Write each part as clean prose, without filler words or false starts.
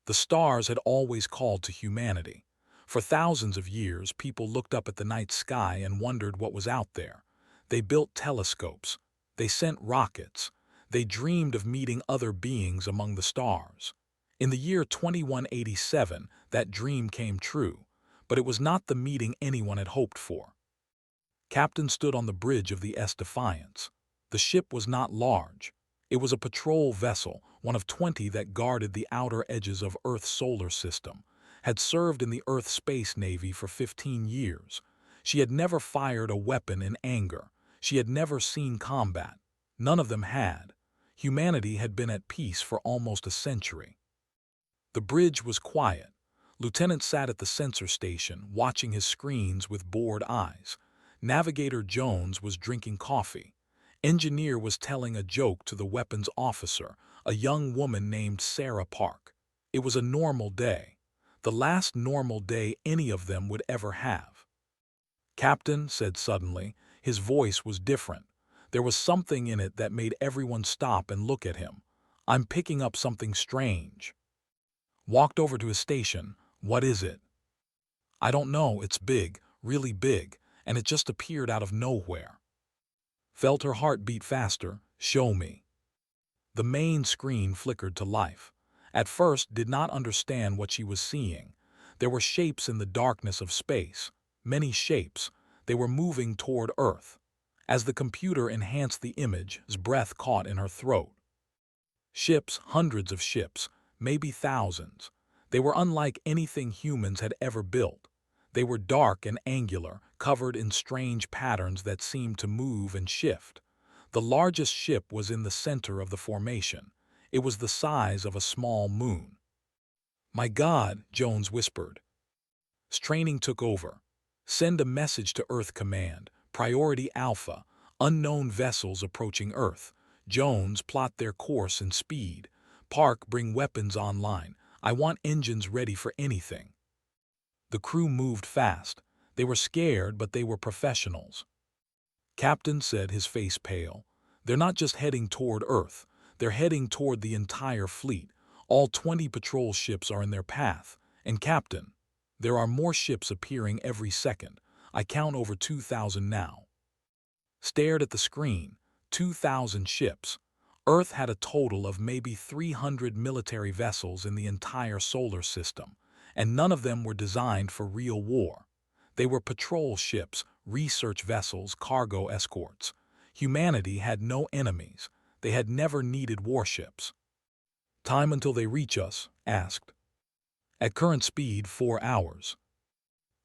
The stars had always called to humanity. For thousands of years, people looked up at the night sky and wondered what was out there. They built telescopes. They sent rockets. They dreamed of meeting other beings among the stars. In the year 2187, that dream came true, but it was not the meeting anyone had hoped for. Captain stood on the bridge of the S Defiance. The ship was not large. It was a patrol vessel, one of 20 that guarded the outer edges of Earth's solar system, had served in the Earth Space Navy for 15 years. She had never fired a weapon in anger. She had never seen combat. None of them had. Humanity had been at peace for almost a century. The bridge was quiet. Lieutenant sat at the sensor station, watching his screens with bored eyes. Navigator Jones was drinking coffee. Engineer was telling a joke to the weapons officer, a young woman named Sarah Park. It was a normal day. The last normal day any of them would ever have. "Captain," said suddenly, his voice was different. There was something in it that made everyone stop and look at him. "I'm picking up something strange." Walked over to his station. "What is it?" "I don't know, it's big, really big, and it just appeared out of nowhere." Felt her heart beat faster. "Show me." The main screen flickered to life. At first, did not understand what she was seeing. There were shapes in the darkness of space. Many shapes. They were moving toward Earth. As the computer enhanced the image, his breath caught in her throat. Ships, hundreds of ships, maybe thousands. They were unlike anything humans had ever built. They were dark and angular, covered in strange patterns that seemed to move and shift. The largest ship was in the center of the formation. It was the size of a small moon. "My God," Jones whispered. Straining took over. "Send a message to Earth Command. Priority Alpha. Unknown vessels approaching Earth. Jones, plot their course and speed. Park, bring weapons online. I want engines ready for anything." The crew moved fast. They were scared, but they were professionals. "Captain," said, his face pale, "they're not just heading toward Earth. They're heading toward the entire fleet. All 20 patrol ships are in their path. And Captain, there are more ships appearing every second. I count over 2,000 now." Stared at the screen. 2,000 ships. Earth had a total of maybe 300 military vessels in the entire solar system, and none of them were designed for real war. They were patrol ships, research vessels, cargo escorts. Humanity had no enemies. They had never needed warships. "Time until they reach us?" asked. "At current speed, 4 hours."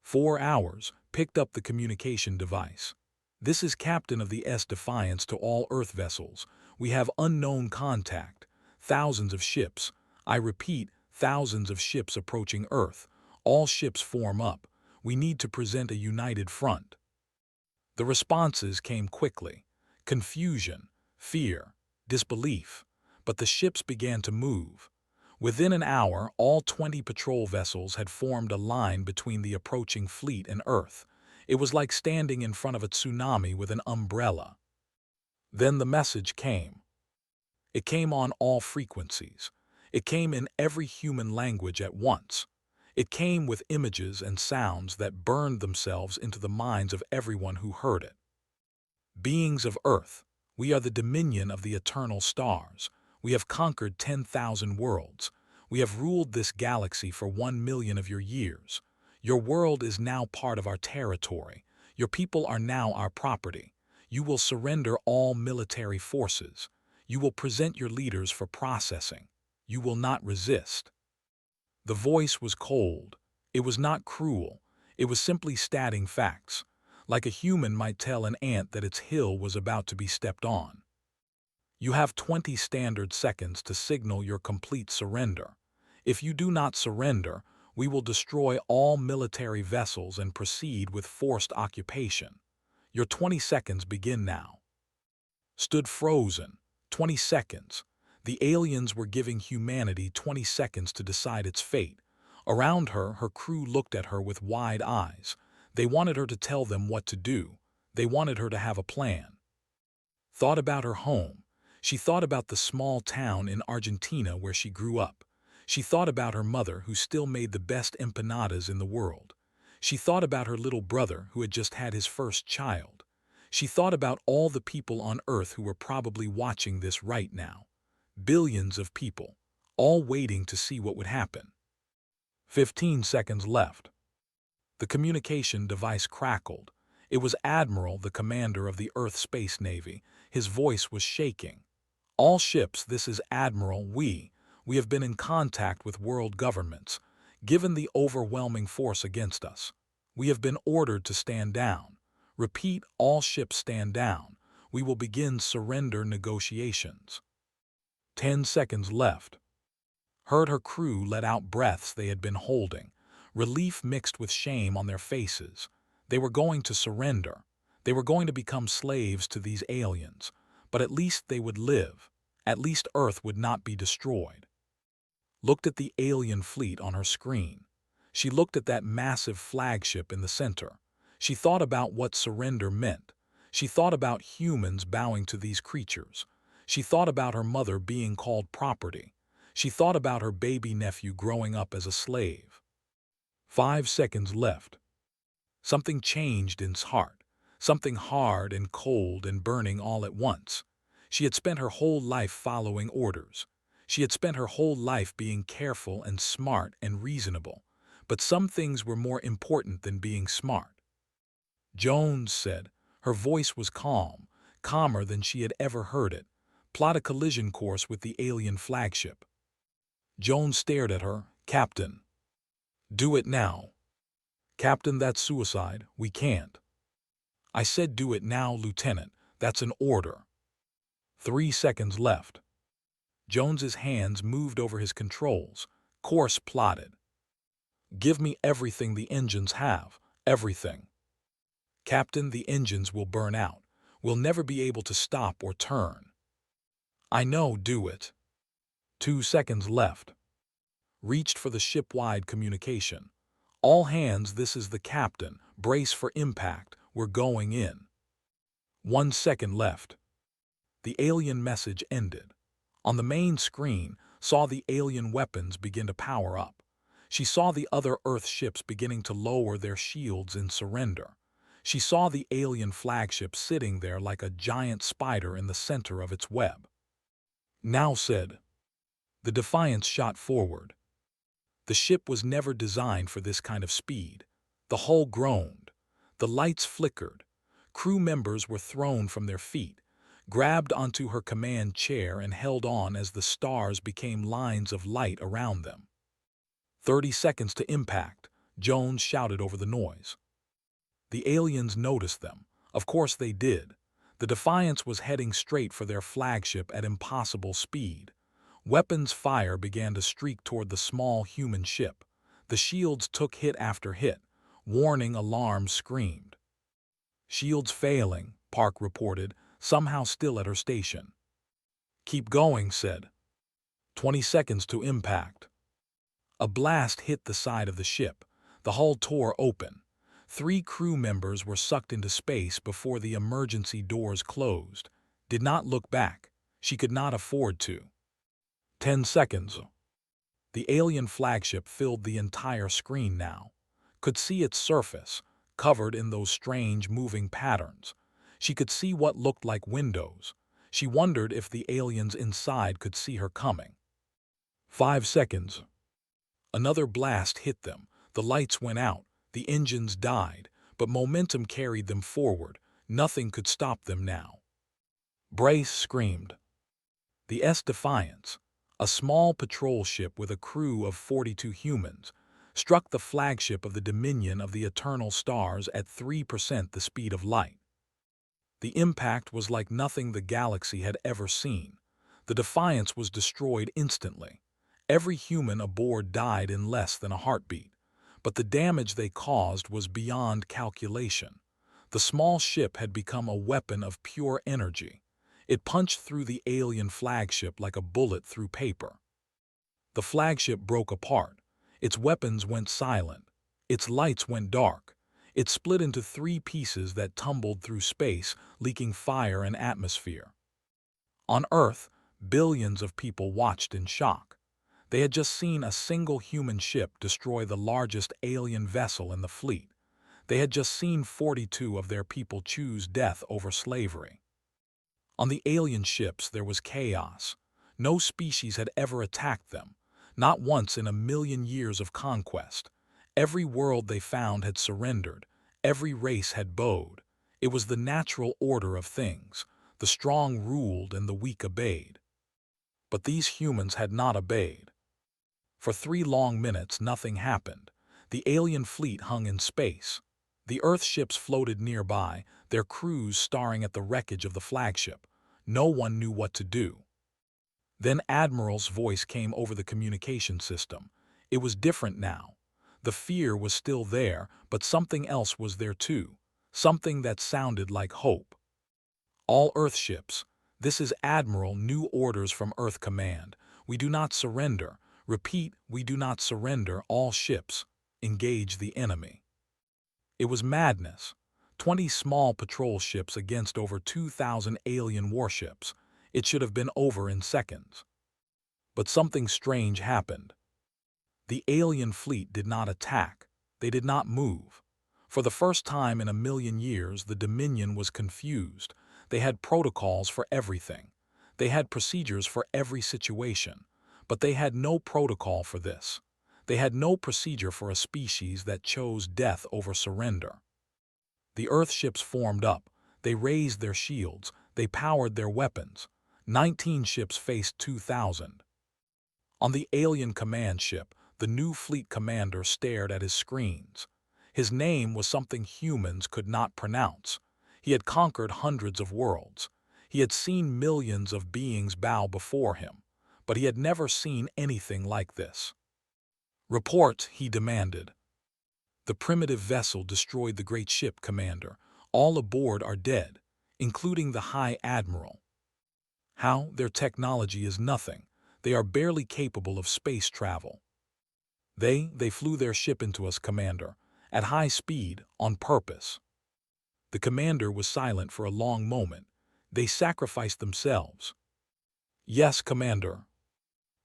4 hours. Picked up the communication device. "This is Captain of the S Defiance to all Earth vessels. We have unknown contact. Thousands of ships. I repeat, thousands of ships approaching Earth. All ships form up. We need to present a united front." The responses came quickly. Confusion, fear, disbelief. But the ships began to move. Within an hour, all 20 patrol vessels had formed a line between the approaching fleet and Earth. It was like standing in front of a tsunami with an umbrella. Then the message came. It came on all frequencies. It came in every human language at once. It came with images and sounds that burned themselves into the minds of everyone who heard it. "Beings of Earth, we are the dominion of the eternal stars. We have conquered 10,000 worlds. We have ruled this galaxy for 1 million of your years. Your world is now part of our territory. Your people are now our property. You will surrender all military forces. You will present your leaders for processing. You will not resist." The voice was cold. It was not cruel. It was simply stating facts, like a human might tell an ant that its hill was about to be stepped on. "You have 20 standard seconds to signal your complete surrender. If you do not surrender, we will destroy all military vessels and proceed with forced occupation. Your 20 seconds begin now." Stood frozen. 20 seconds. The aliens were giving humanity 20 seconds to decide its fate. Around her, her crew looked at her with wide eyes. They wanted her to tell them what to do. They wanted her to have a plan. Thought about her home. She thought about the small town in Argentina where she grew up. She thought about her mother, who still made the best empanadas in the world. She thought about her little brother, who had just had his first child. She thought about all the people on Earth who were probably watching this right now. Billions of people, all waiting to see what would happen. 15 seconds left. The communication device crackled. It was Admiral, the commander of the Earth Space Navy. His voice was shaking. "All ships, this is Admiral. We have been in contact with world governments. Given the overwhelming force against us, we have been ordered to stand down. Repeat, all ships stand down. We will begin surrender negotiations." 10 seconds left. Heard her crew let out breaths they had been holding, relief mixed with shame on their faces. They were going to surrender. They were going to become slaves to these aliens, but at least they would live. At least Earth would not be destroyed. Looked at the alien fleet on her screen. She looked at that massive flagship in the center. She thought about what surrender meant. She thought about humans bowing to these creatures. She thought about her mother being called property. She thought about her baby nephew growing up as a slave. 5 seconds left. Something changed in his heart. Something hard and cold and burning all at once. She had spent her whole life following orders. She had spent her whole life being careful and smart and reasonable. But some things were more important than being smart. "Jones," said. Her voice was calm, calmer than she had ever heard it. "Plot a collision course with the alien flagship." Jones stared at her. "Captain." "Do it now." "Captain, that's suicide. We can't." "I said do it now, Lieutenant. That's an order." 3 seconds left. Jones's hands moved over his controls. Course plotted. "Give me everything the engines have. Everything." "Captain, the engines will burn out. We'll never be able to stop or turn." "I know, do it." 2 seconds left. Reached for the ship-wide communication. "All hands, this is the captain. Brace for impact. We're going in." 1 second left. The alien message ended. On the main screen, saw the alien weapons begin to power up. She saw the other Earth ships beginning to lower their shields in surrender. She saw the alien flagship sitting there like a giant spider in the center of its web. "Now," said. The Defiance shot forward. The ship was never designed for this kind of speed. The hull groaned. The lights flickered. Crew members were thrown from their feet, grabbed onto her command chair and held on as the stars became lines of light around them. 30 seconds to impact, Jones shouted over the noise. The aliens noticed them. Of course they did. The Defiance was heading straight for their flagship at impossible speed. Weapons fire began to streak toward the small human ship. The shields took hit after hit. Warning alarms screamed. "Shields failing," Park reported, somehow still at her station. "Keep going," said. 20 seconds to impact. A blast hit the side of the ship. The hull tore open. 3 crew members were sucked into space before the emergency doors closed. Did not look back. She could not afford to. 10 seconds. The alien flagship filled the entire screen now. Could see its surface, covered in those strange moving patterns. She could see what looked like windows. She wondered if the aliens inside could see her coming. 5 seconds. Another blast hit them. The lights went out. The engines died, but momentum carried them forward. Nothing could stop them now. "Brace," screamed. The Defiance, a small patrol ship with a crew of 42 humans, struck the flagship of the Dominion of the Eternal Stars at 3% the speed of light. The impact was like nothing the galaxy had ever seen. The Defiance was destroyed instantly. Every human aboard died in less than a heartbeat. But the damage they caused was beyond calculation. The small ship had become a weapon of pure energy. It punched through the alien flagship like a bullet through paper. The flagship broke apart. Its weapons went silent. Its lights went dark. It split into 3 pieces that tumbled through space, leaking fire and atmosphere. On Earth, billions of people watched in shock. They had just seen a single human ship destroy the largest alien vessel in the fleet. They had just seen 42 of their people choose death over slavery. On the alien ships there was chaos. No species had ever attacked them, not once in a million years of conquest. Every world they found had surrendered, every race had bowed. It was the natural order of things. The strong ruled and the weak obeyed. But these humans had not obeyed. For 3 long minutes nothing happened. The alien fleet hung in space. The Earth ships floated nearby, their crews staring at the wreckage of the flagship. No one knew what to do. Then Admiral's voice came over the communication system. It was different now. The fear was still there, but something else was there too. Something that sounded like hope. All Earthships. This is Admiral. New orders from Earth Command. We do not surrender. Repeat, we do not surrender. All ships. Engage the enemy. It was madness. 20 small patrol ships against over 2,000 alien warships. It should have been over in seconds. But something strange happened. The alien fleet did not attack. They did not move. For the first time in a million years, the Dominion was confused. They had protocols for everything. They had procedures for every situation. But they had no protocol for this. They had no procedure for a species that chose death over surrender. The Earth ships formed up. They raised their shields. They powered their weapons. 19 ships faced 2,000. On the alien command ship, the new fleet commander stared at his screens. His name was something humans could not pronounce. He had conquered hundreds of worlds. He had seen millions of beings bow before him, but he had never seen anything like this. "Report," he demanded. "The primitive vessel destroyed the great ship, Commander. All aboard are dead, including the High Admiral." "How? Their technology is nothing. They are barely capable of space travel." They flew their ship into us, Commander, at high speed, on purpose." The commander was silent for a long moment. "They sacrificed themselves." "Yes, Commander."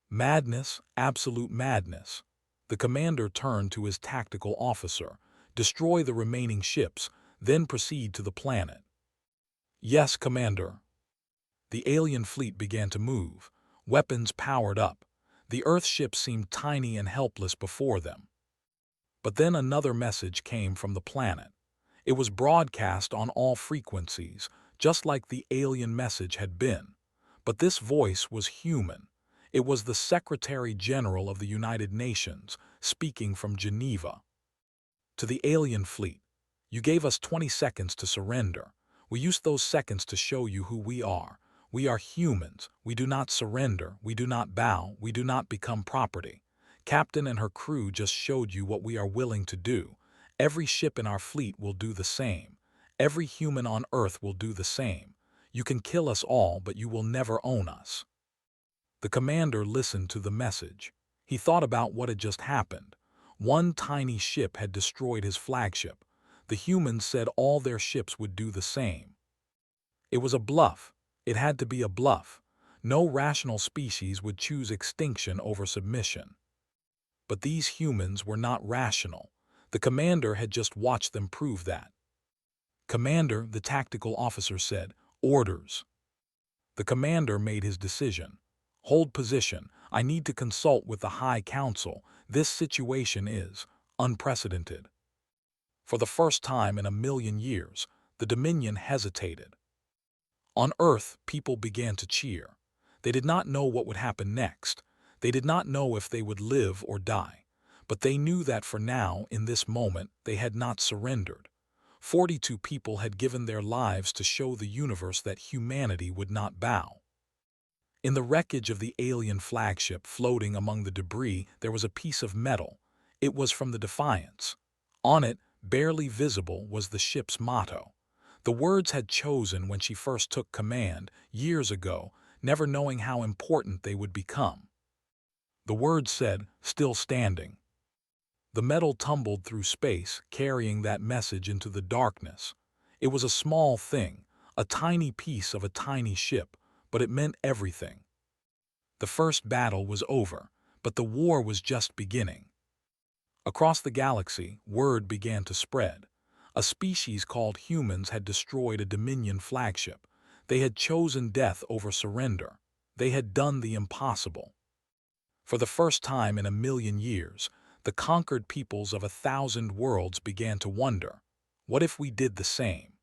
"Madness, absolute madness." The commander turned to his tactical officer. "Destroy the remaining ships, then proceed to the planet." "Yes, Commander." The alien fleet began to move. Weapons powered up. The Earth ships seemed tiny and helpless before them. But then another message came from the planet. It was broadcast on all frequencies, just like the alien message had been. But this voice was human. It was the Secretary General of the United Nations, speaking from Geneva. To the alien fleet, "You gave us 20 seconds to surrender. We used those seconds to show you who we are. We are humans. We do not surrender. We do not bow. We do not become property. Captain and her crew just showed you what we are willing to do. Every ship in our fleet will do the same. Every human on Earth will do the same. You can kill us all, but you will never own us." The commander listened to the message. He thought about what had just happened. One tiny ship had destroyed his flagship. The humans said all their ships would do the same. It was a bluff. It had to be a bluff. No rational species would choose extinction over submission. But these humans were not rational. The commander had just watched them prove that. "Commander," the tactical officer said, "orders." The commander made his decision. "Hold position. I need to consult with the High Council. This situation is unprecedented." For the first time in a million years, the Dominion hesitated. On Earth, people began to cheer. They did not know what would happen next. They did not know if they would live or die. But they knew that for now, in this moment, they had not surrendered. 42 people had given their lives to show the universe that humanity would not bow. In the wreckage of the alien flagship floating among the debris, there was a piece of metal. It was from the Defiance. On it, barely visible, was the ship's motto. The words had chosen when she first took command, years ago, never knowing how important they would become. The words said, "Still standing." The metal tumbled through space, carrying that message into the darkness. It was a small thing, a tiny piece of a tiny ship, but it meant everything. The first battle was over, But the war was just beginning. Across the galaxy, word began to spread. A species called humans had destroyed a Dominion flagship. They had chosen death over surrender. They had done the impossible. For the first time in 1,000,000 years, the conquered peoples of 1,000 worlds began to wonder, what if we did the same?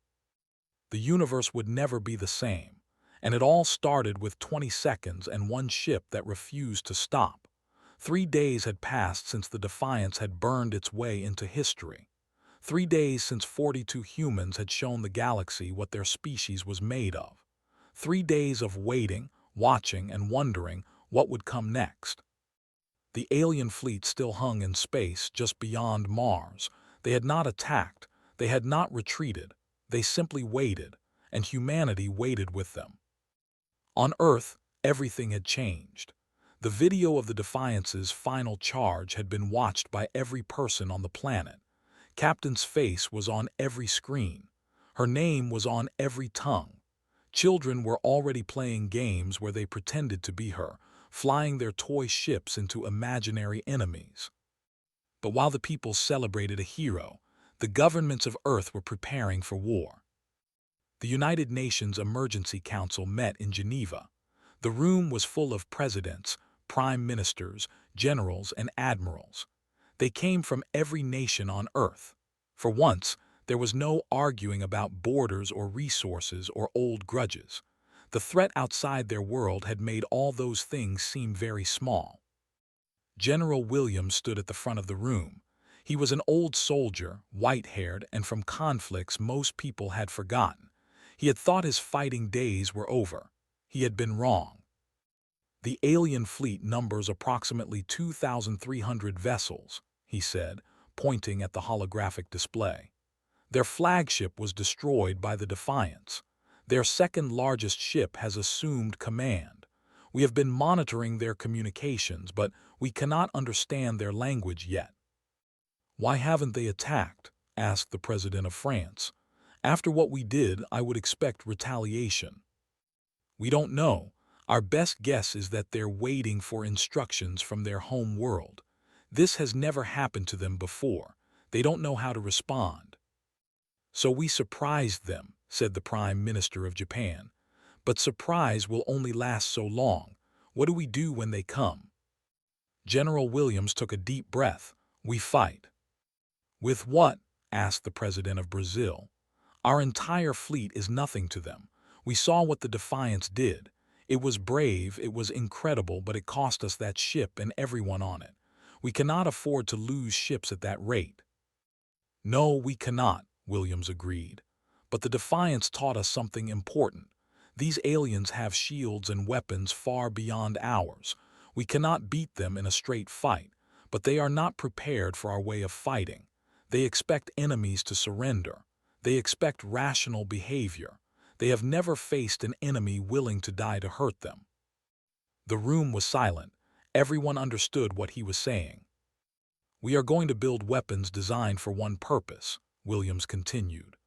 The universe would never be the same, and it all started with 20 seconds and one ship that refused to stop. 3 days had passed since the Defiance had burned its way into history. 3 days since 42 humans had shown the galaxy what their species was made of. 3 days of waiting, watching, and wondering what would come next. The alien fleet still hung in space just beyond Mars. They had not attacked, they had not retreated, they simply waited, and humanity waited with them. On Earth, everything had changed. The video of the Defiance's final charge had been watched by every person on the planet. Captain's face was on every screen. Her name was on every tongue. Children were already playing games where they pretended to be her, flying their toy ships into imaginary enemies. But while the people celebrated a hero, the governments of Earth were preparing for war. The United Nations Emergency Council met in Geneva. The room was full of presidents, prime ministers, generals, and admirals. They came from every nation on Earth. For once, there was no arguing about borders or resources or old grudges. The threat outside their world had made all those things seem very small. General Williams stood at the front of the room. He was an old soldier, white-haired, and from conflicts most people had forgotten. He had thought his fighting days were over. He had been wrong. The alien fleet numbers approximately 2,300 vessels, he said, pointing at the holographic display. Their flagship was destroyed by the Defiance. Their second-largest ship has assumed command. We have been monitoring their communications, but we cannot understand their language yet. Why haven't they attacked? Asked the President of France. After what we did, I would expect retaliation. We don't know. Our best guess is that they're waiting for instructions from their home world. This has never happened to them before. They don't know how to respond. So we surprised them, said the Prime Minister of Japan. But surprise will only last so long. What do we do when they come? General Williams took a deep breath. We fight. With what? Asked the President of Brazil. Our entire fleet is nothing to them. We saw what the Defiance did. It was brave, it was incredible, but it cost us that ship and everyone on it. We cannot afford to lose ships at that rate. No, we cannot, Williams agreed. But the Defiance taught us something important. These aliens have shields and weapons far beyond ours. We cannot beat them in a straight fight, but they are not prepared for our way of fighting. They expect enemies to surrender. They expect rational behavior. They have never faced an enemy willing to die to hurt them. The room was silent. Everyone understood what he was saying. We are going to build weapons designed for one purpose, Williams continued.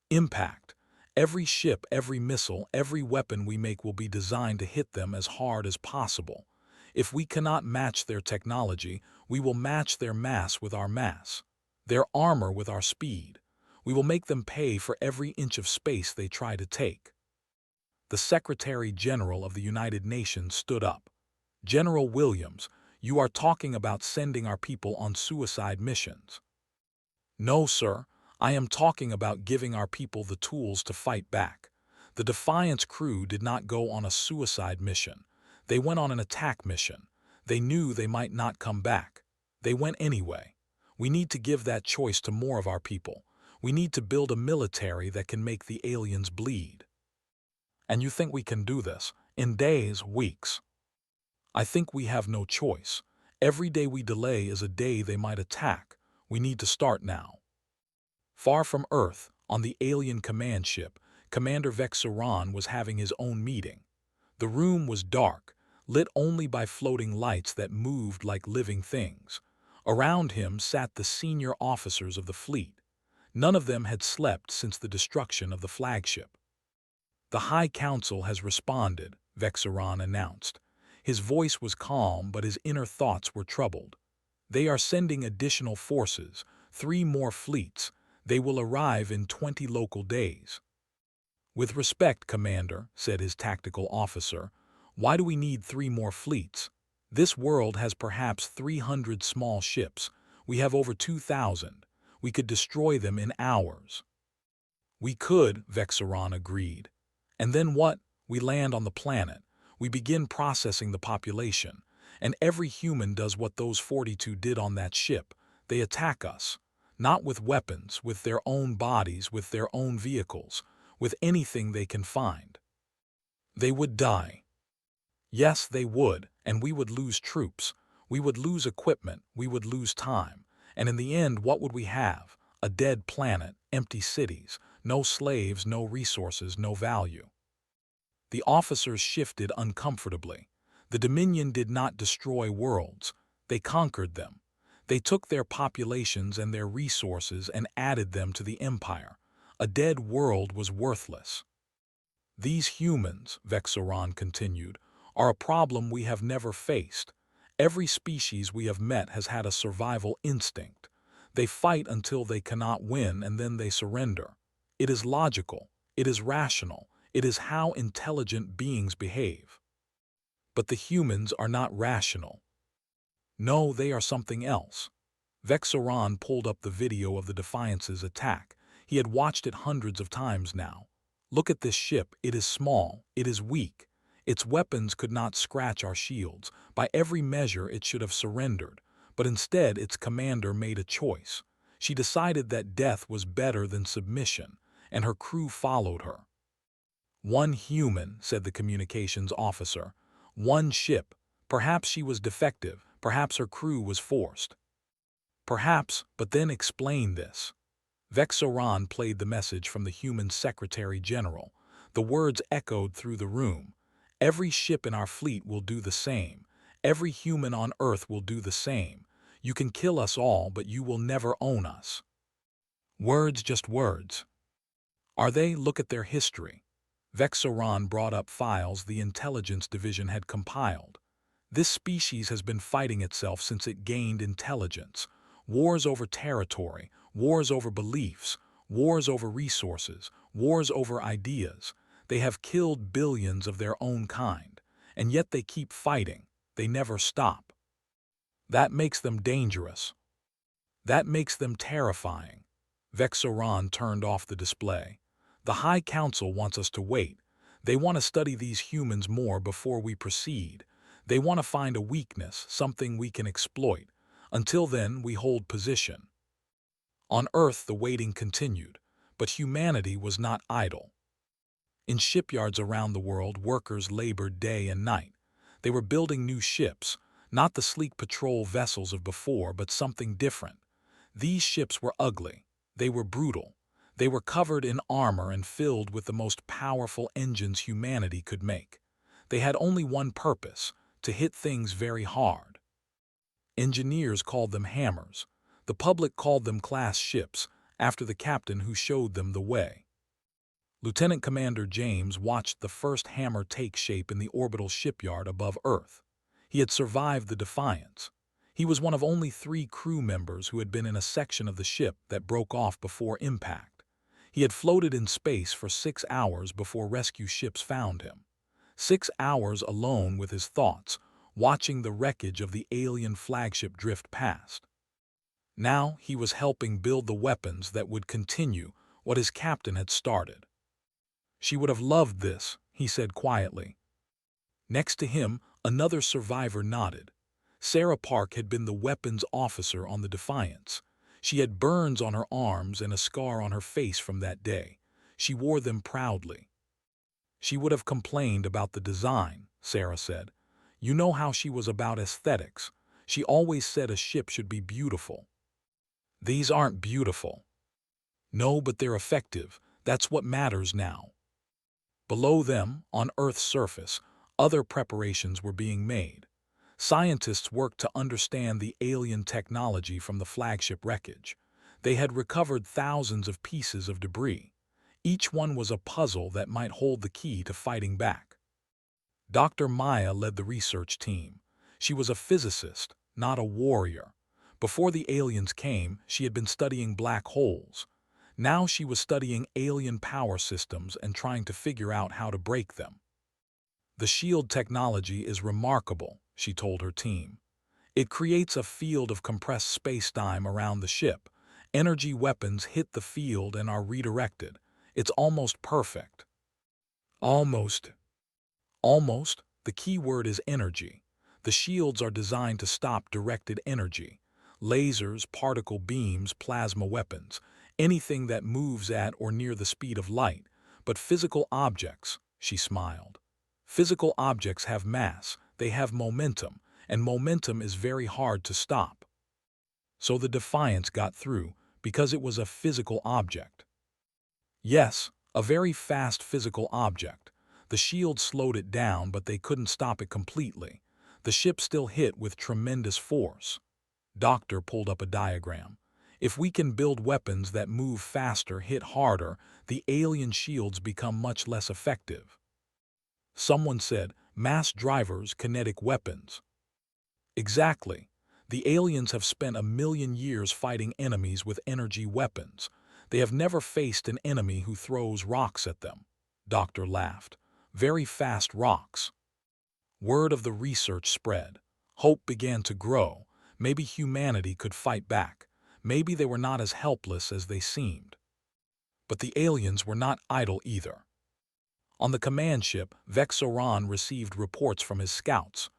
Impact. Every ship, every missile, every weapon we make will be designed to hit them as hard as possible. If we cannot match their technology, we will match their mass with our mass, their armor with our speed. We will make them pay for every inch of space they try to take. The Secretary General of the United Nations stood up. General Williams, you are talking about sending our people on suicide missions. No, sir. I am talking about giving our people the tools to fight back. The Defiance crew did not go on a suicide mission. They went on an attack mission. They knew they might not come back. They went anyway. We need to give that choice to more of our people. We need to build a military that can make the aliens bleed. And you think we can do this? In days, weeks? I think we have no choice. Every day we delay is a day they might attack. We need to start now. Far from Earth, on the alien command ship, Commander Vexaron was having his own meeting. The room was dark, lit only by floating lights that moved like living things. Around him sat the senior officers of the fleet. None of them had slept since the destruction of the flagship. The High Council has responded, Vexaron announced. His voice was calm, but his inner thoughts were troubled. "They are sending additional forces, 3 more fleets. They will arrive in 20 local days." "With respect, Commander," said his tactical officer, "why do we need 3 more fleets? This world has perhaps 300 small ships. We have over 2,000. We could destroy them in hours." "We could," Vexaron agreed. "And then what? We land on the planet. We begin processing the population. And every human does what those 42 did on that ship. They attack us. Not with weapons, with their own bodies, with their own vehicles, with anything they can find. They would die. Yes, they would, and we would lose troops. We would lose equipment, we would lose time. And in the end, what would we have? A dead planet, empty cities, no slaves, no resources, no value." The officers shifted uncomfortably. The Dominion did not destroy worlds. They conquered them. They took their populations and their resources and added them to the Empire. A dead world was worthless. "These humans," Vexaron continued, "are a problem we have never faced. Every species we have met has had a survival instinct. They fight until they cannot win, and then they surrender. It is logical. It is rational. It is how intelligent beings behave. But the humans are not rational. No, they are something else." Vexaron pulled up the video of the Defiance's attack. He had watched it hundreds of times now. "Look at this ship. It is small. It is weak. Its weapons could not scratch our shields. By every measure, it should have surrendered. But instead, its commander made a choice. She decided that death was better than submission, and her crew followed her." "One human," said the communications officer. "One ship. Perhaps she was defective. Perhaps her crew was forced." "Perhaps, but then explain this." Vexaron played the message from the human Secretary General. The words echoed through the room. "Every ship in our fleet will do the same. Every human on Earth will do the same. You can kill us all, but you will never own us." Words, just words. Are they? Look at their history. Vexaron brought up files the intelligence division had compiled. This species has been fighting itself since it gained intelligence. Wars over territory, wars over beliefs, wars over resources, wars over ideas. They have killed billions of their own kind, and yet they keep fighting. They never stop. That makes them dangerous. That makes them terrifying. Vexaron turned off the display. "The High Council wants us to wait. They want to study these humans more before we proceed. They want to find a weakness, something we can exploit. Until then, we hold position." On Earth, the waiting continued, but humanity was not idle. In shipyards around the world, workers labored day and night. They were building new ships, not the sleek patrol vessels of before, but something different. These ships were ugly. They were brutal. They were covered in armor and filled with the most powerful engines humanity could make. They had only one purpose: to hit things very hard. Engineers called them hammers. The public called them class ships, after the captain who showed them the way. Lieutenant Commander James watched the first hammer take shape in the orbital shipyard above Earth. He had survived the Defiance. He was one of only 3 crew members who had been in a section of the ship that broke off before impact. He had floated in space for 6 hours before rescue ships found him. 6 hours alone with his thoughts, watching the wreckage of the alien flagship drift past. Now he was helping build the weapons that would continue what his captain had started. "She would have loved this," he said quietly. Next to him, another survivor nodded. Sarah Park had been the weapons officer on the Defiance. She had burns on her arms and a scar on her face from that day. She wore them proudly. "She would have complained about the design," Sarah said. "You know how she was about aesthetics. She always said a ship should be beautiful." "These aren't beautiful." "No, but they're effective. That's what matters now." Below them, on Earth's surface, other preparations were being made. Scientists worked to understand the alien technology from the flagship wreckage. They had recovered thousands of pieces of debris. Each one was a puzzle that might hold the key to fighting back. Dr. Maya led the research team. She was a physicist, not a warrior. Before the aliens came, she had been studying black holes. Now she was studying alien power systems and trying to figure out how to break them. The shield technology is remarkable, she told her team. It creates a field of compressed space-time around the ship. Energy weapons hit the field and are redirected. It's almost perfect. Almost. Almost. The key word is energy. The shields are designed to stop directed energy. Lasers, particle beams, plasma weapons. Anything that moves at or near the speed of light. But physical objects, she smiled. Physical objects have mass, they have momentum, and momentum is very hard to stop. So the Defiance got through because it was a physical object. Yes, a very fast physical object. The shield slowed it down, but they couldn't stop it completely. The ship still hit with tremendous force. Doctor pulled up a diagram. If we can build weapons that move faster, hit harder, the alien shields become much less effective. Someone said, mass drivers, kinetic weapons. Exactly. The aliens have spent 1,000,000 years fighting enemies with energy weapons. They have never faced an enemy who throws rocks at them. Doctor laughed. Very fast rocks. Word of the research spread. Hope began to grow. Maybe humanity could fight back. Maybe they were not as helpless as they seemed. But the aliens were not idle either. On the command ship, Vexoran received reports from his scouts.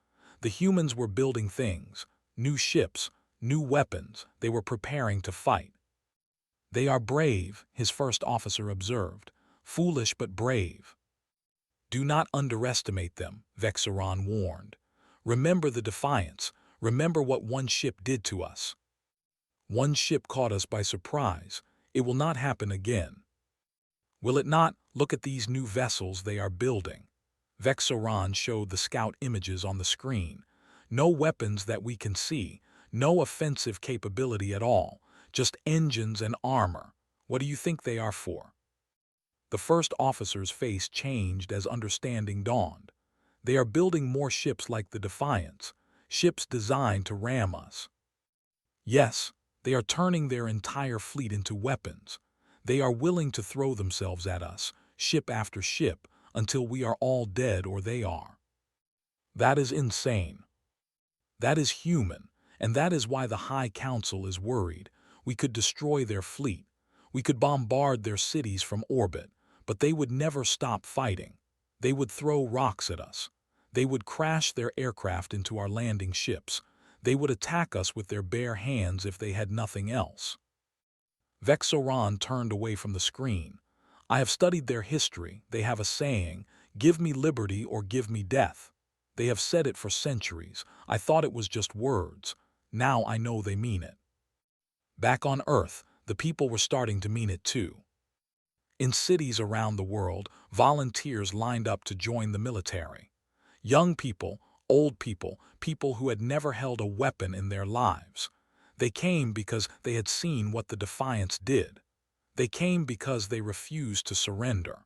The humans were building things, new ships, new weapons. They were preparing to fight. They are brave, his first officer observed. Foolish but brave. Do not underestimate them, Vexoran warned. Remember the Defiance. Remember what one ship did to us. One ship caught us by surprise. It will not happen again. Will it not? Look at these new vessels they are building. Vexoran showed the scout images on the screen. No weapons that we can see, no offensive capability at all, just engines and armor. What do you think they are for? The first officer's face changed as understanding dawned. They are building more ships like the Defiance, ships designed to ram us. Yes, they are turning their entire fleet into weapons. They are willing to throw themselves at us, ship after ship, until we are all dead or they are. That is insane. That is human, and that is why the High Council is worried. We could destroy their fleet. We could bombard their cities from orbit, but they would never stop fighting. They would throw rocks at us. They would crash their aircraft into our landing ships. They would attack us with their bare hands if they had nothing else. Vexoran turned away from the screen. I have studied their history. They have a saying, give me liberty or give me death. They have said it for centuries. I thought it was just words. Now I know they mean it. Back on Earth, the people were starting to mean it too. In cities around the world, volunteers lined up to join the military. Young people, old people, people who had never held a weapon in their lives. They came because they had seen what the Defiance did. They came because they refused to surrender.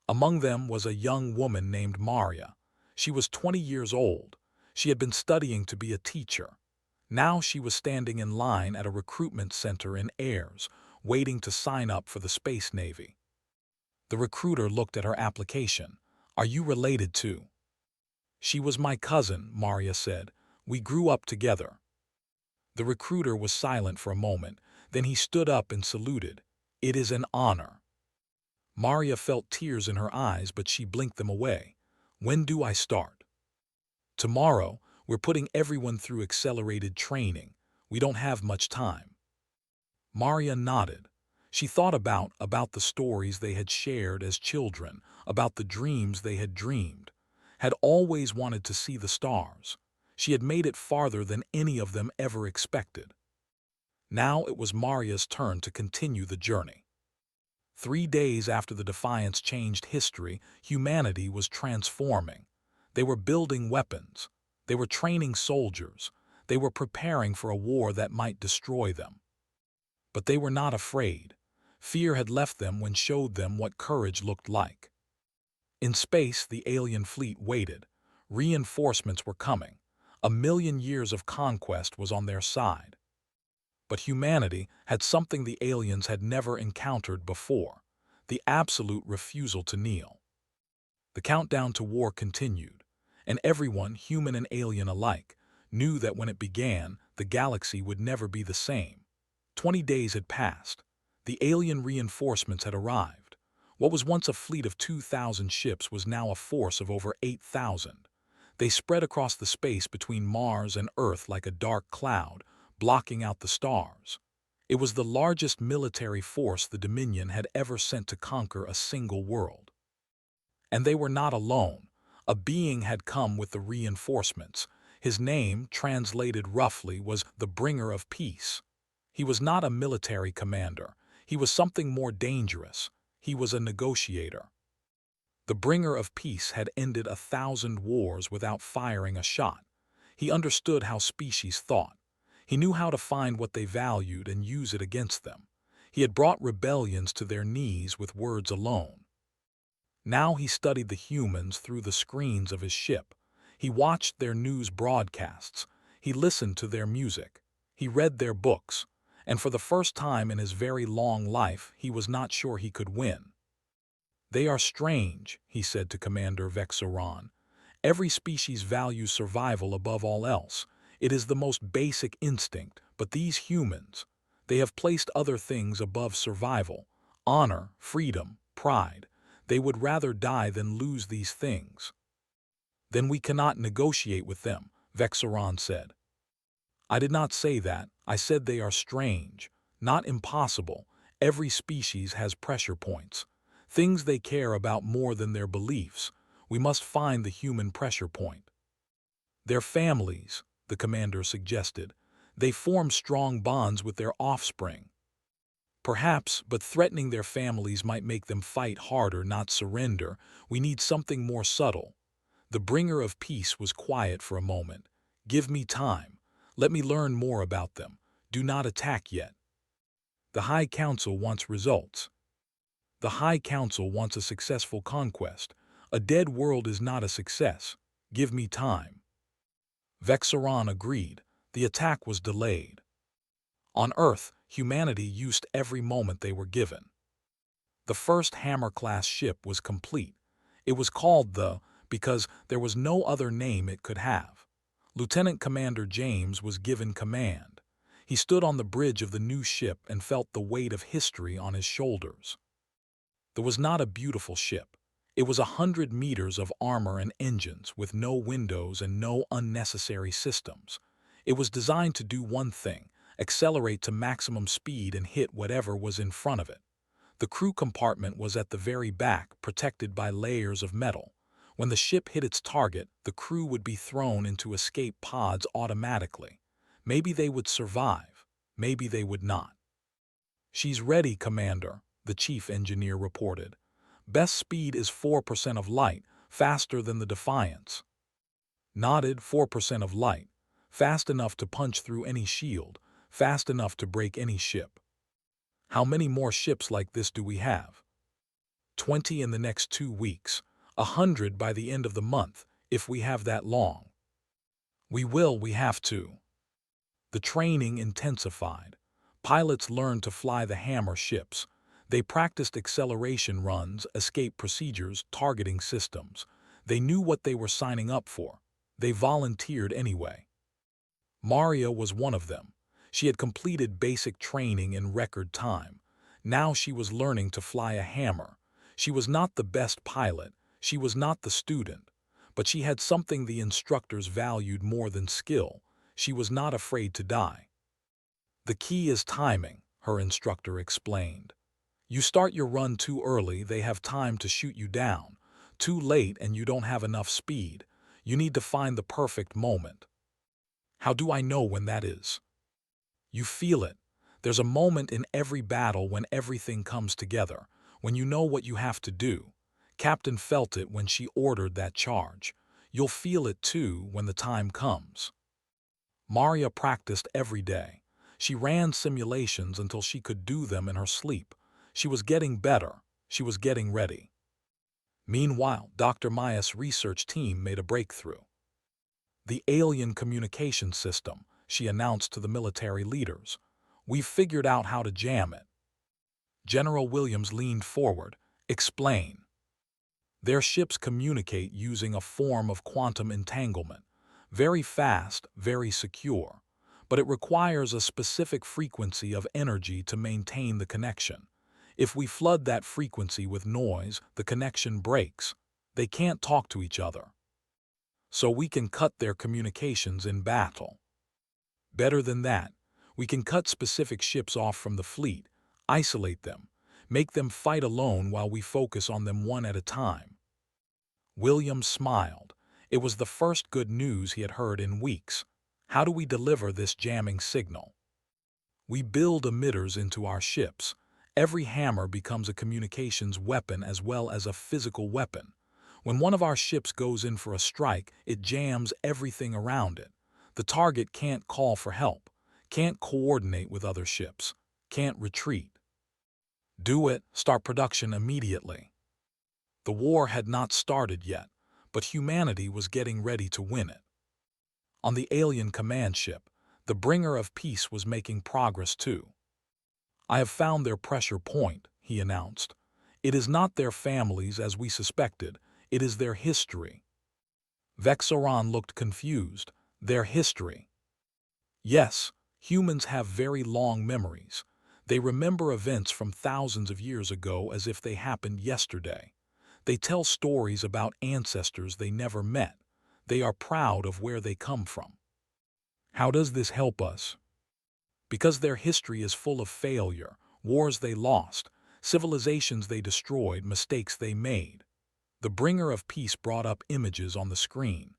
Among them was a young woman named Maria. She was 20 years old. She had been studying to be a teacher. Now she was standing in line at a recruitment center in Ayers, waiting to sign up for the Space Navy. The recruiter looked at her application. Are you related to? She was my cousin, Maria said. We grew up together. The recruiter was silent for a moment. Then he stood up and saluted. It is an honor. Maria felt tears in her eyes, but she blinked them away. When do I start? Tomorrow. We're putting everyone through accelerated training. We don't have much time. Maria nodded. She thought about the stories they had shared as children, about the dreams they had dreamed, had always wanted to see the stars. She had made it farther than any of them ever expected. Now it was Maria's turn to continue the journey. 3 days after the Defiance changed history, humanity was transforming. They were building weapons. They were training soldiers. They were preparing for a war that might destroy them. But they were not afraid. Fear had left them when showed them what courage looked like. In space, the alien fleet waited. Reinforcements were coming. 1,000,000 years of conquest was on their side. But humanity had something the aliens had never encountered before: the absolute refusal to kneel. The countdown to war continued, and everyone, human and alien alike, knew that when it began, the galaxy would never be the same. 20 days had passed. The alien reinforcements had arrived. What was once a fleet of 2,000 ships was now a force of over 8,000. They spread across the space between Mars and Earth like a dark cloud, blocking out the stars. It was the largest military force the Dominion had ever sent to conquer a single world. And they were not alone. A being had come with the reinforcements. His name, translated roughly, was the Bringer of Peace. He was not a military commander. He was something more dangerous. He was a negotiator. The Bringer of Peace had ended 1,000 wars without firing a shot. He understood how species thought. He knew how to find what they valued and use it against them. He had brought rebellions to their knees with words alone. Now he studied the humans through the screens of his ship. He watched their news broadcasts. He listened to their music. He read their books. And for the first time in his very long life, he was not sure he could win. "They are strange," he said to Commander Vexoran. "Every species values survival above all else. It is the most basic instinct, but these humans, they have placed other things above survival: honor, freedom, pride. They would rather die than lose these things." "Then we cannot negotiate with them," Vexoran said. "I did not say that. I said they are strange, not impossible. Every species has pressure points, things they care about more than their beliefs. We must find the human pressure point." "Their families," the commander suggested. "They form strong bonds with their offspring." "Perhaps, but threatening their families might make them fight harder, not surrender. We need something more subtle." The Bringer of Peace was quiet for a moment. "Give me time. Let me learn more about them. Do not attack yet." "The High Council wants results." "The High Council wants a successful conquest. A dead world is not a success. Give me time." Vexoran agreed. The attack was delayed. On Earth, humanity used every moment they were given. The first Hammer-class ship was complete. It was called because there was no other name it could have. Lieutenant Commander James was given command. He stood on the bridge of the new ship and felt the weight of history on his shoulders. There was not a beautiful ship. It was 100 meters of armor and engines, with no windows and no unnecessary systems. It was designed to do one thing: accelerate to maximum speed and hit whatever was in front of it. The crew compartment was at the very back, protected by layers of metal. When the ship hit its target, the crew would be thrown into escape pods automatically. Maybe they would survive. Maybe they would not. "She's ready, Commander," the chief engineer reported. "Best speed is 4% of light, faster than the Defiance." Nodded. 4% of light. Fast enough to punch through any shield. Fast enough to break any ship. "How many more ships like this do we have?" 20 in the next 2 weeks. 100 by the end of the month, if we have that long. We have to." The training intensified. Pilots learned to fly the Hammer ships. They practiced acceleration runs, escape procedures, targeting systems. They knew what they were signing up for. They volunteered anyway. Maria was one of them. She had completed basic training in record time. Now she was learning to fly a Hammer. She was not the best pilot. She was not the student. But she had something the instructors valued more than skill. She was not afraid to die. "The key is timing," her instructor explained. "You start your run too early, they have time to shoot you down. Too late and you don't have enough speed. You need to find the perfect moment." "How do I know when that is?" "You feel it. There's a moment in every battle when everything comes together, when you know what you have to do. Captain felt it when she ordered that charge. You'll feel it too when the time comes." Maria practiced every day. She ran simulations until she could do them in her sleep. She was getting better. She was getting ready. Meanwhile, Dr. Maya's research team made a breakthrough. The alien communication system, she announced to the military leaders. We've figured out how to jam it. General Williams leaned forward. Explain. Their ships communicate using a form of quantum entanglement. Very fast, very secure. But it requires a specific frequency of energy to maintain the connection. If we flood that frequency with noise, the connection breaks. They can't talk to each other. So we can cut their communications in battle. Better than that, we can cut specific ships off from the fleet, isolate them, make them fight alone while we focus on them one at a time. William smiled. It was the first good news he had heard in weeks. How do we deliver this jamming signal? We build emitters into our ships. Every hammer becomes a communications weapon as well as a physical weapon. When one of our ships goes in for a strike, it jams everything around it. The target can't call for help, can't coordinate with other ships, can't retreat. Do it, start production immediately. The war had not started yet, but humanity was getting ready to win it. On the alien command ship, the bringer of peace was making progress too. I have found their pressure point, he announced. It is not their families as we suspected, it is their history. Vexoran looked confused. Their history. Yes, humans have very long memories. They remember events from thousands of years ago as if they happened yesterday. They tell stories about ancestors they never met. They are proud of where they come from. How does this help us? Because their history is full of failure, wars they lost, civilizations they destroyed, mistakes they made. The bringer of peace brought up images on the screen.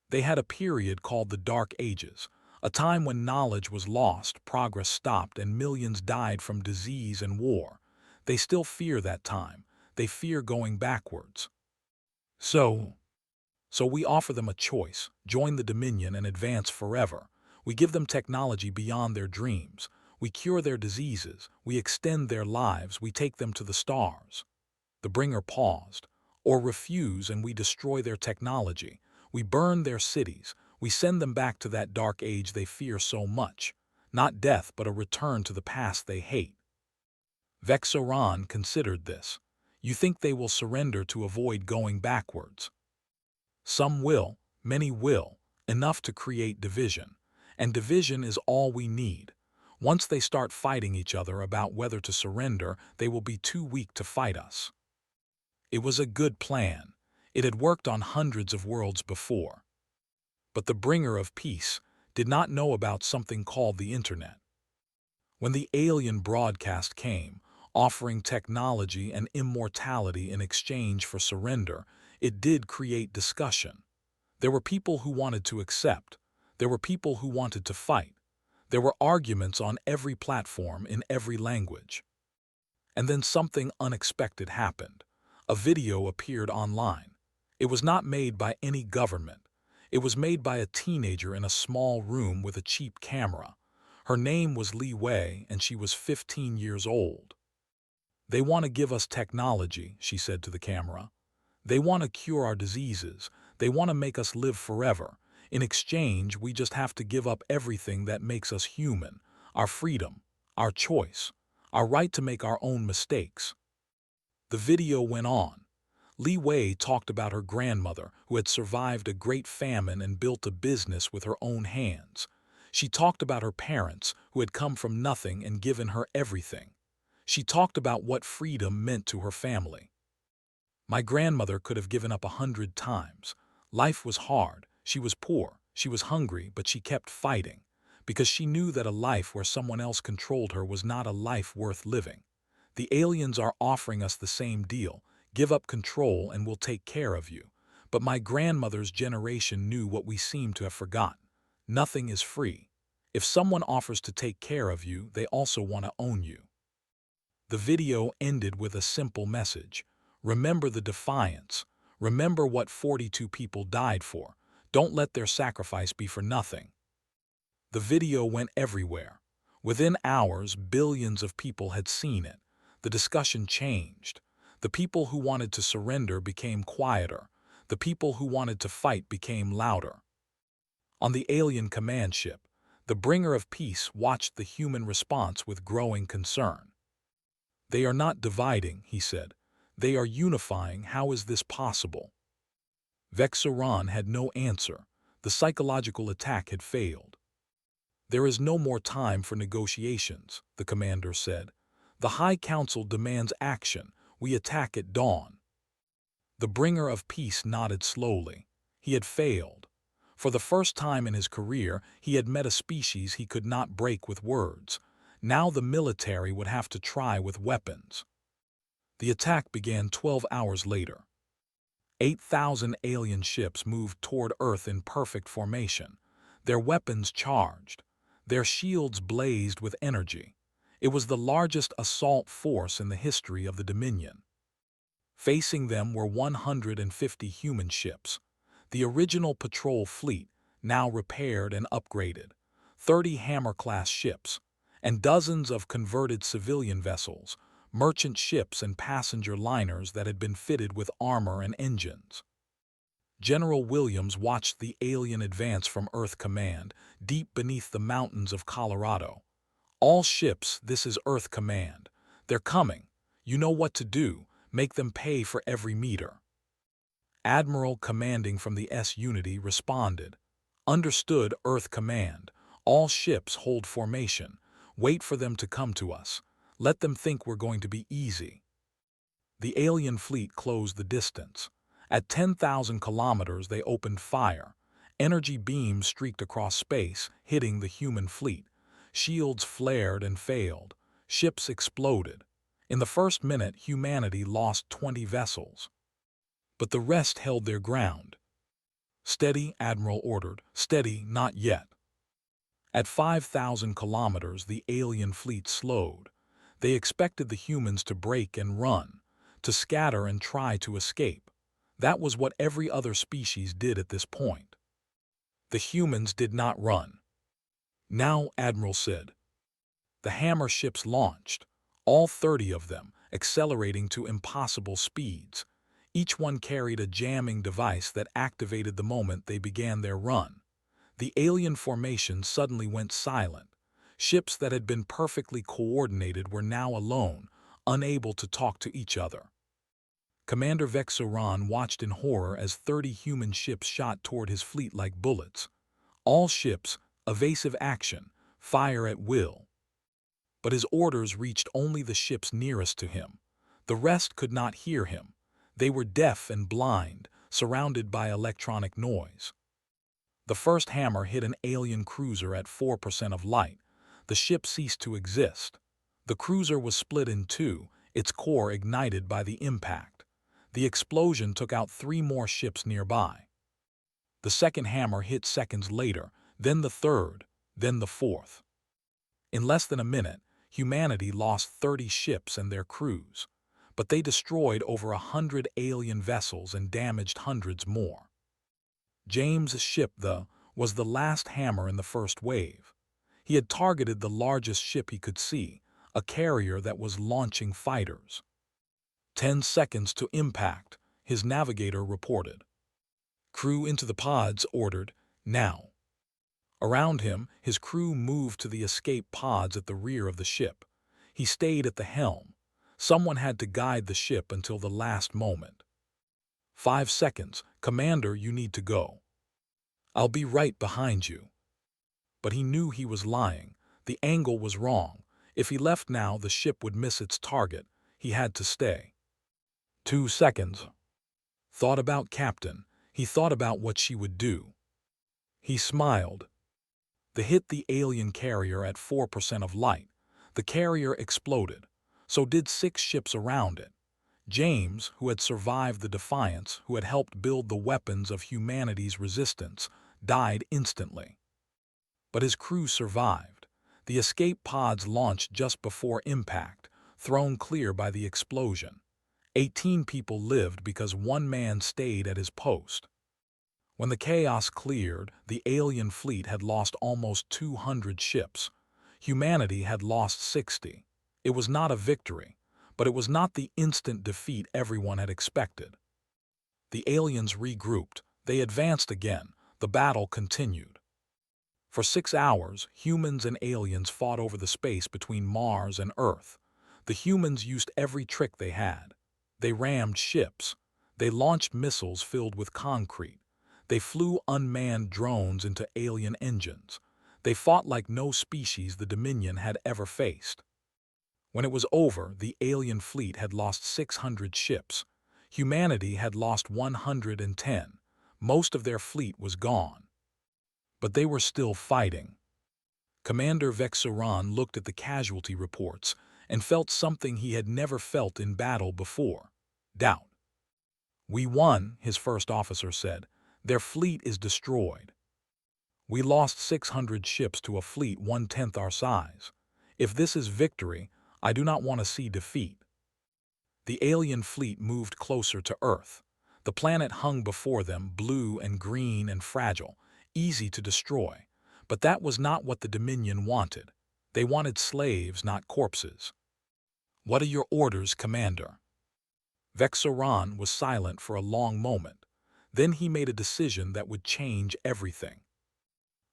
They had a period called the Dark Ages, a time when knowledge was lost, progress stopped, and millions died from disease and war. They still fear that time. They fear going backwards. So we offer them a choice: join the Dominion and advance forever. We give them technology beyond their dreams. We cure their diseases. We extend their lives. We take them to the stars. The bringer paused. Or refuse and we destroy their technology. We burn their cities. We send them back to that dark age they fear so much. Not death, but a return to the past they hate. Vexoran considered this. You think they will surrender to avoid going backwards? Some will, many will, enough to create division. And division is all we need. Once they start fighting each other about whether to surrender, they will be too weak to fight us. It was a good plan. It had worked on hundreds of worlds before. But the bringer of peace did not know about something called the Internet. When the alien broadcast came, offering technology and immortality in exchange for surrender, it did create discussion. There were people who wanted to accept. There were people who wanted to fight. There were arguments on every platform in every language. And then something unexpected happened. A video appeared online. It was not made by any government. It was made by a teenager in a small room with a cheap camera. Her name was Li Wei, and she was 15 years old. They want to give us technology, she said to the camera. They want to cure our diseases. They want to make us live forever. In exchange, we just have to give up everything that makes us human, our freedom, our choice, our right to make our own mistakes. The video went on. Li Wei talked about her grandmother who had survived a great famine and built a business with her own hands. She talked about her parents who had come from nothing and given her everything. She talked about what freedom meant to her family. My grandmother could have given up 100 times. Life was hard. She was poor. She was hungry, but she kept fighting because she knew that a life where someone else controlled her was not a life worth living. The aliens are offering us the same deal. Give up control and we'll take care of you. But my grandmother's generation knew what we seem to have forgotten. Nothing is free. If someone offers to take care of you, they also want to own you. The video ended with a simple message. Remember the defiance. Remember what 42 people died for. Don't let their sacrifice be for nothing. The video went everywhere. Within hours, billions of people had seen it. The discussion changed. The people who wanted to surrender became quieter. The people who wanted to fight became louder. On the alien command ship, the bringer of peace watched the human response with growing concern. "They are not dividing," he said. "They are unifying. How is this possible?" Vexaron had no answer. The psychological attack had failed. "There is no more time for negotiations," the commander said. "The High Council demands action. We attack at dawn." The bringer of peace nodded slowly. He had failed. For the first time in his career, he had met a species he could not break with words. Now the military would have to try with weapons. The attack began 12 hours later. 8,000 alien ships moved toward Earth in perfect formation, their weapons charged. Their shields blazed with energy. It was the largest assault force in the history of the Dominion. Facing them were 150 human ships, the original patrol fleet, now repaired and upgraded, 30 Hammer-class ships, and dozens of converted civilian vessels, merchant ships and passenger liners that had been fitted with armor and engines. General Williams watched the alien advance from Earth Command, deep beneath the mountains of Colorado. "All ships, this is Earth Command. They're coming. You know what to do. Make them pay for every meter." Admiral commanding from the S-Unity responded. "Understood, Earth Command. All ships hold formation. Wait for them to come to us. Let them think we're going to be easy." The alien fleet closed the distance. At 10,000 kilometers they opened fire. Energy beams streaked across space, hitting the human fleet. Shields flared and failed. Ships exploded. In the first minute, humanity lost 20 vessels. But the rest held their ground. "Steady," Admiral ordered. "Steady, not yet." At 5,000 kilometers, the alien fleet slowed. They expected the humans to break and run, to scatter and try to escape. That was what every other species did at this point. The humans did not run. "Now," Admiral said. The Hammer ships launched, all 30 of them, accelerating to impossible speeds. Each one carried a jamming device that activated the moment they began their run. The alien formation suddenly went silent. Ships that had been perfectly coordinated were now alone, unable to talk to each other. Commander Vexaron watched in horror as 30 human ships shot toward his fleet like bullets. "All ships, evasive action, fire at will." But his orders reached only the ships nearest to him. The rest could not hear him. They were deaf and blind, surrounded by electronic noise. The first hammer hit an alien cruiser at 4% of light. The ship ceased to exist. The cruiser was split in two, its core ignited by the impact. The explosion took out 3 more ships nearby. The second hammer hit seconds later, then the third, then the fourth. In less than a minute, humanity lost 30 ships and their crews, but they destroyed over 100 alien vessels and damaged hundreds more. James' ship, was the last hammer in the first wave. He had targeted the largest ship he could see, a carrier that was launching fighters. 10 seconds to impact, his navigator reported. "Crew into the pods," ordered, "now." Around him, his crew moved to the escape pods at the rear of the ship. He stayed at the helm. Someone had to guide the ship until the last moment. 5 seconds, "Commander, you need to go." "I'll be right behind you." But he knew he was lying. The angle was wrong. If he left now, the ship would miss its target. He had to stay. 2 seconds. Thought about Captain. He thought about what she would do. He smiled. They hit the alien carrier at 4% of light. The carrier exploded. So did 6 ships around it. James, who had survived the Defiance, who had helped build the weapons of humanity's resistance, died instantly. But his crew survived. The escape pods launched just before impact, thrown clear by the explosion. 18 people lived because 1 man stayed at his post. When the chaos cleared, the alien fleet had lost almost 200 ships. Humanity had lost 60. It was not a victory, but it was not the instant defeat everyone had expected. The aliens regrouped. They advanced again. The battle continued. For 6 hours, humans and aliens fought over the space between Mars and Earth. The humans used every trick they had. They rammed ships. They launched missiles filled with concrete. They flew unmanned drones into alien engines. They fought like no species the Dominion had ever faced. When it was over, the alien fleet had lost 600 ships. Humanity had lost 110. Most of their fleet was gone. But they were still fighting. Commander Vexoran looked at the casualty reports and felt something he had never felt in battle before: doubt. "We won," his first officer said. "Their fleet is destroyed. We lost 600 ships to a fleet 1/10 our size. If this is victory, I do not want to see defeat." The alien fleet moved closer to Earth. The planet hung before them, blue and green and fragile, easy to destroy. But that was not what the Dominion wanted. They wanted slaves, not corpses. "What are your orders, Commander?" Vexoran was silent for a long moment. Then he made a decision that would change everything.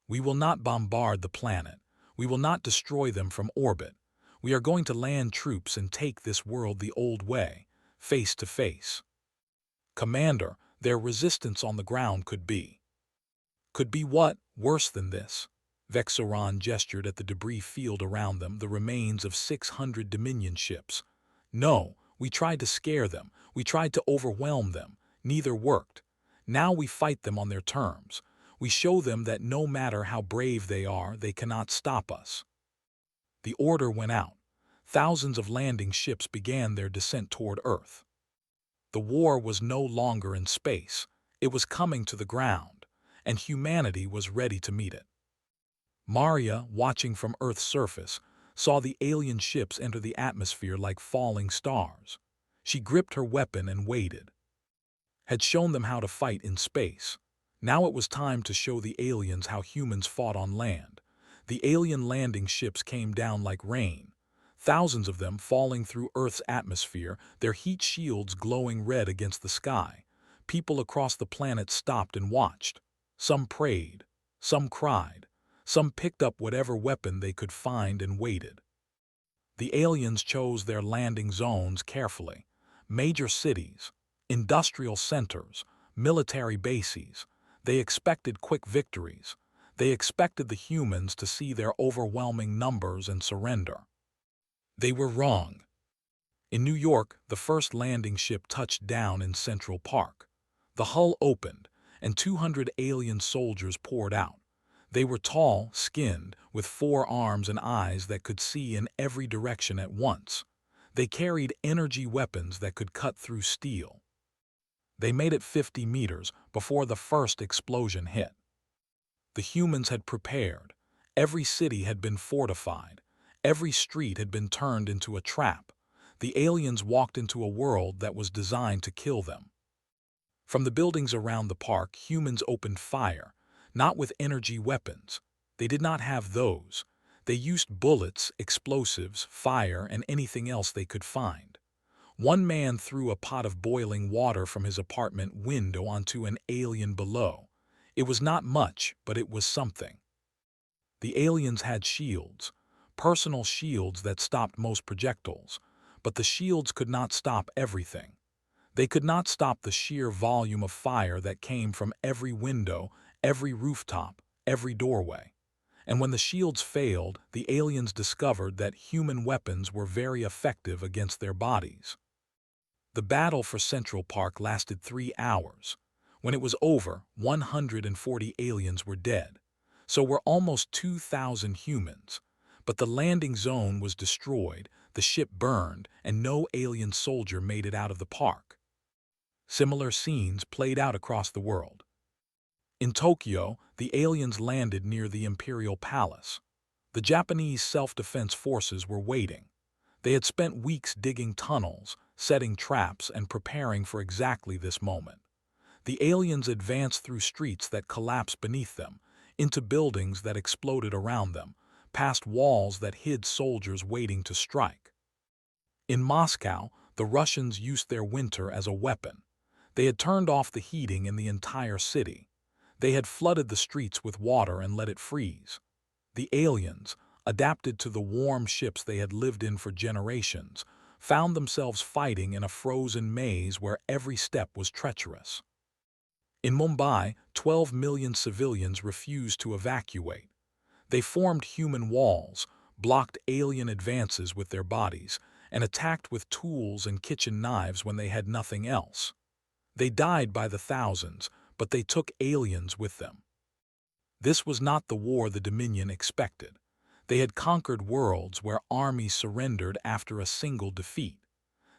"We will not bombard the planet. We will not destroy them from orbit. We are going to land troops and take this world the old way, face to face." "Commander, their resistance on the ground could be." "Could be what? Worse than this?" Vexoran gestured at the debris field around them, the remains of 600 Dominion ships. "No, we tried to scare them. We tried to overwhelm them. Neither worked. Now we fight them on their terms. We show them that no matter how brave they are, they cannot stop us." The order went out. Thousands of landing ships began their descent toward Earth. The war was no longer in space. It was coming to the ground, and humanity was ready to meet it. Maria, watching from Earth's surface, saw the alien ships enter the atmosphere like falling stars. She gripped her weapon and waited. Had shown them how to fight in space. Now it was time to show the aliens how humans fought on land. The alien landing ships came down like rain, thousands of them falling through Earth's atmosphere, their heat shields glowing red against the sky. People across the planet stopped and watched. Some prayed, some cried, some picked up whatever weapon they could find and waited. The aliens chose their landing zones carefully. Major cities, industrial centers, military bases. They expected quick victories. They expected the humans to see their overwhelming numbers and surrender. They were wrong. In New York, the first landing ship touched down in Central Park. The hull opened, and 200 alien soldiers poured out. They were tall, skinned, with 4 arms and eyes that could see in every direction at once. They carried energy weapons that could cut through steel. They made it 50 meters before the first explosion hit. The humans had prepared. Every city had been fortified. Every street had been turned into a trap. The aliens walked into a world that was designed to kill them. From the buildings around the park, humans opened fire, not with energy weapons. They did not have those. They used bullets, explosives, fire, and anything else they could find. One man threw a pot of boiling water from his apartment window onto an alien below. It was not much, but it was something. The aliens had shields, personal shields that stopped most projectiles, but the shields could not stop everything. They could not stop the sheer volume of fire that came from every window, every rooftop, every doorway. And when the shields failed, the aliens discovered that human weapons were very effective against their bodies. The battle for Central Park lasted 3 hours. When it was over, 140 aliens were dead. So were almost 2,000 humans. But the landing zone was destroyed, the ship burned, and no alien soldier made it out of the park. Similar scenes played out across the world. In Tokyo, the aliens landed near the Imperial Palace. The Japanese self-defense forces were waiting. They had spent weeks digging tunnels, setting traps, and preparing for exactly this moment. The aliens advanced through streets that collapsed beneath them, into buildings that exploded around them, past walls that hid soldiers waiting to strike. In Moscow, the Russians used their winter as a weapon. They had turned off the heating in the entire city. They had flooded the streets with water and let it freeze. The aliens, adapted to the warm ships they had lived in for generations, found themselves fighting in a frozen maze where every step was treacherous. In Mumbai, 12 million civilians refused to evacuate. They formed human walls, blocked alien advances with their bodies, and attacked with tools and kitchen knives when they had nothing else. They died by the thousands, but they took aliens with them. This was not the war the Dominion expected. They had conquered worlds where armies surrendered after a single defeat.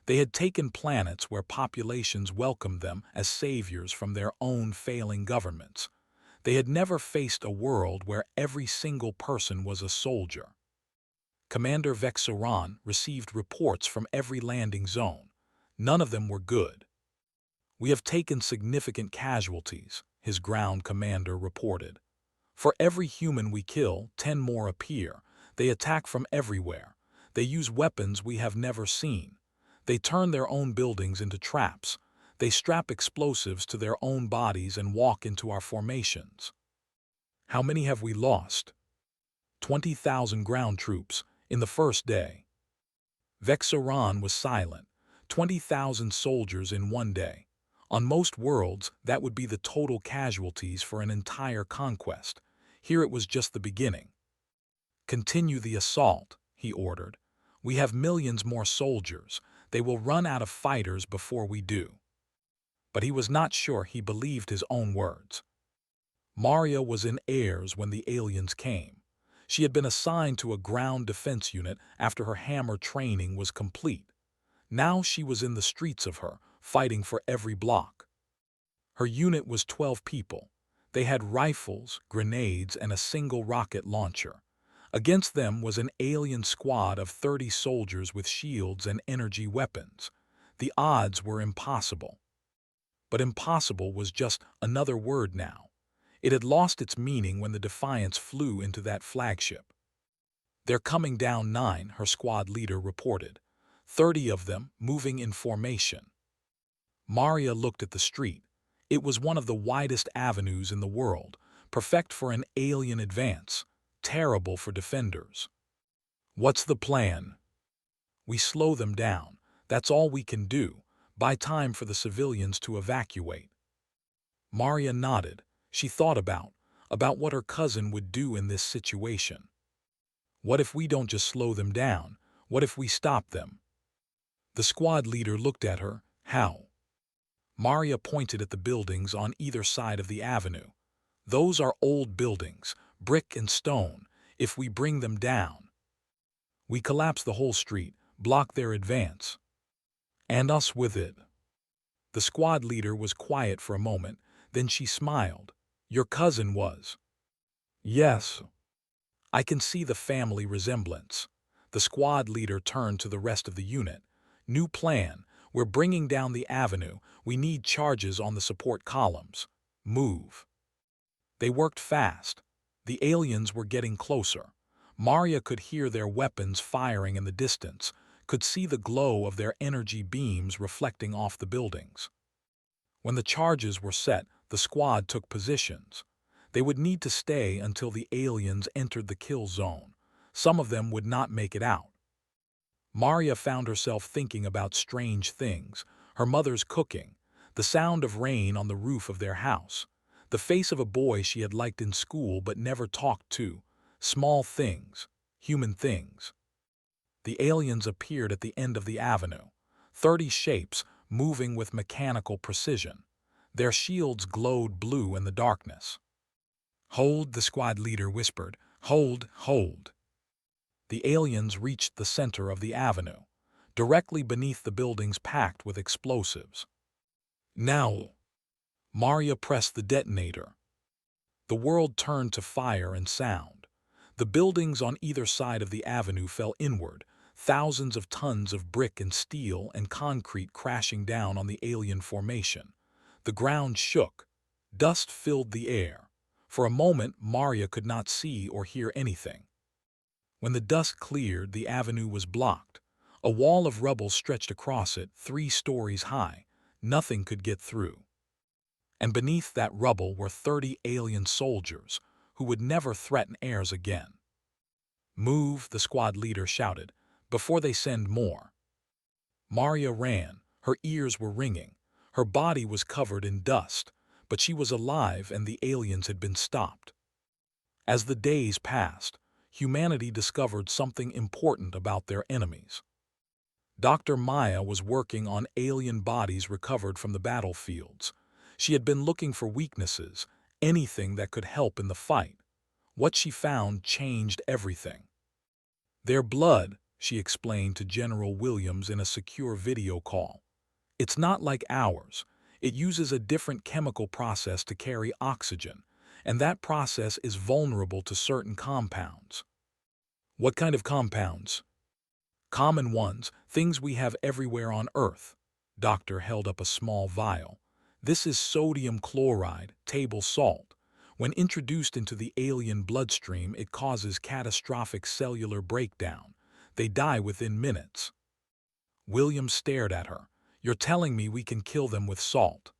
They had taken planets where populations welcomed them as saviors from their own failing governments. They had never faced a world where every single person was a soldier. Commander Vexaron received reports from every landing zone. None of them were good. "We have taken significant casualties," his ground commander reported. "For every human we kill, 10 more appear. They attack from everywhere. They use weapons we have never seen. They turn their own buildings into traps. They strap explosives to their own bodies and walk into our formations." "How many have we lost?" 20,000 ground troops in the first day. Vexaron was silent. 20,000 soldiers in one day. On most worlds, that would be the total casualties for an entire conquest. Here it was just the beginning. "Continue the assault," he ordered. "We have millions more soldiers. They will run out of fighters before we do." But he was not sure he believed his own words. Maria was in airs when the aliens came. She had been assigned to a ground defense unit after her hammer training was complete. Now she was in the streets of her, fighting for every block. Her unit was 12 people. They had rifles, grenades, and a single rocket launcher. Against them was an alien squad of 30 soldiers with shields and energy weapons. The odds were impossible. But impossible was just another word now. It had lost its meaning when the Defiance flew into that flagship. "They're coming down 9, her squad leader reported. 30 of them, moving in formation." Maria looked at the street. It was one of the widest avenues in the world, perfect for an alien advance, terrible for defenders. "What's the plan?" "We slow them down. That's all we can do. Buy time for the civilians to evacuate." Maria nodded. She thought about what her cousin would do in this situation. "What if we don't just slow them down? What if we stop them?" The squad leader looked at her. "How?" Maria pointed at the buildings on either side of the avenue. "Those are old buildings, brick and stone. If we bring them down, we collapse the whole street, block their advance. And us with it." The squad leader was quiet for a moment, then she smiled. "Your cousin was." "Yes." "I can see the family resemblance." The squad leader turned to the rest of the unit. "New plan. We're bringing down the avenue. We need charges on the support columns. Move." They worked fast. The aliens were getting closer. Maria could hear their weapons firing in the distance, could see the glow of their energy beams reflecting off the buildings. When the charges were set, the squad took positions. They would need to stay until the aliens entered the kill zone. Some of them would not make it out. Maria found herself thinking about strange things: her mother's cooking, the sound of rain on the roof of their house, the face of a boy she had liked in school but never talked to, small things, human things. The aliens appeared at the end of the avenue, 30 shapes moving with mechanical precision. Their shields glowed blue in the darkness. "Hold," the squad leader whispered. "Hold, hold." The aliens reached the center of the avenue, directly beneath the buildings packed with explosives. "Now!" Maria pressed the detonator. The world turned to fire and sound. The buildings on either side of the avenue fell inward, thousands of tons of brick and steel and concrete crashing down on the alien formation. The ground shook. Dust filled the air. For a moment, Maria could not see or hear anything. When the dust cleared, the avenue was blocked. A wall of rubble stretched across it, 3 stories high. Nothing could get through. And beneath that rubble were 30 alien soldiers who would never threaten heirs again. "Move," the squad leader shouted, "before they send more." Maria ran. Her ears were ringing. Her body was covered in dust, but she was alive and the aliens had been stopped. As the days passed, humanity discovered something important about their enemies. Dr. Maya was working on alien bodies recovered from the battlefields. She had been looking for weaknesses, anything that could help in the fight. What she found changed everything. "Their blood," she explained to General Williams in a secure video call. "It's not like ours. It uses a different chemical process to carry oxygen, and that process is vulnerable to certain compounds." "What kind of compounds?" "Common ones, things we have everywhere on Earth." Doctor held up a small vial. "This is sodium chloride, table salt. When introduced into the alien bloodstream, it causes catastrophic cellular breakdown. They die within minutes." William stared at her. "You're telling me we can kill them with salt?"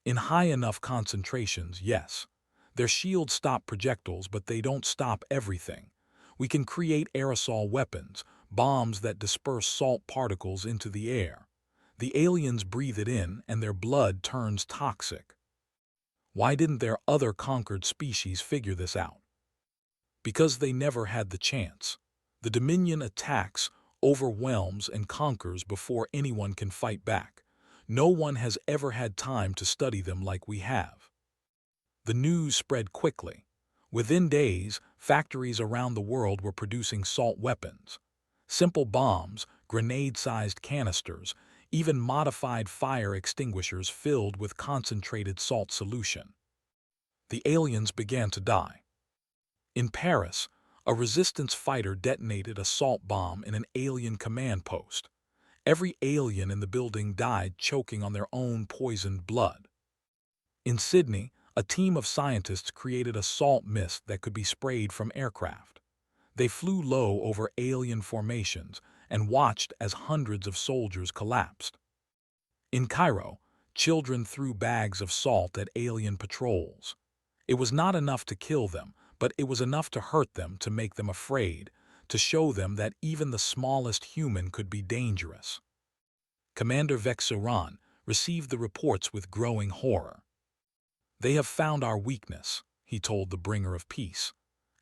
"In high enough concentrations, yes. Their shields stop projectiles, but they don't stop everything. We can create aerosol weapons, bombs that disperse salt particles into the air. The aliens breathe it in, and their blood turns toxic." Why didn't their other conquered species figure this out? Because they never had the chance. The Dominion attacks, overwhelms, and conquers before anyone can fight back. No one has ever had time to study them like we have. The news spread quickly. Within days, factories around the world were producing salt weapons. Simple bombs, grenade-sized canisters, even modified fire extinguishers filled with concentrated salt solution. The aliens began to die. In Paris, a resistance fighter detonated a salt bomb in an alien command post. Every alien in the building died choking on their own poisoned blood. In Sydney, a team of scientists created a salt mist that could be sprayed from aircraft. They flew low over alien formations and watched as hundreds of soldiers collapsed. In Cairo, children threw bags of salt at alien patrols. It was not enough to kill them, but it was enough to hurt them, to make them afraid, to show them that even the smallest human could be dangerous. Commander Vexoran received the reports with growing horror. "They have found our weakness," he told the bringer of peace.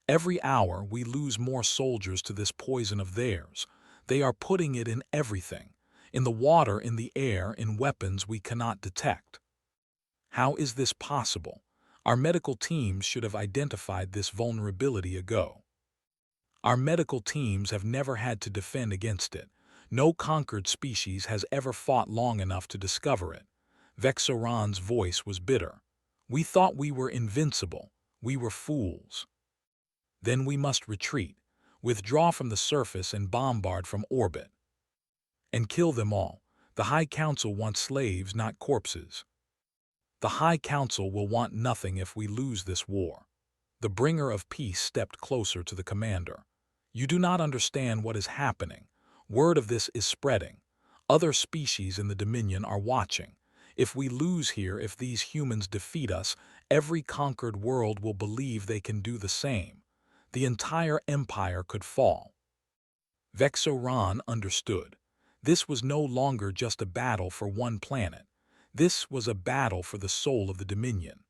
"Every hour we lose more soldiers to this poison of theirs. They are putting it in everything, in the water, in the air, in weapons we cannot detect." How is this possible? Our medical teams should have identified this vulnerability ago. Our medical teams have never had to defend against it. No conquered species has ever fought long enough to discover it. Vexoran's voice was bitter. "We thought we were invincible. We were fools. Then we must retreat, withdraw from the surface and bombard from orbit. And kill them all. The High Council wants slaves, not corpses. The High Council will want nothing if we lose this war." The bringer of peace stepped closer to the commander. "You do not understand what is happening. Word of this is spreading. Other species in the Dominion are watching. If we lose here, if these humans defeat us, every conquered world will believe they can do the same. The entire empire could fall." Vexoran understood. This was no longer just a battle for one planet. This was a battle for the soul of the Dominion.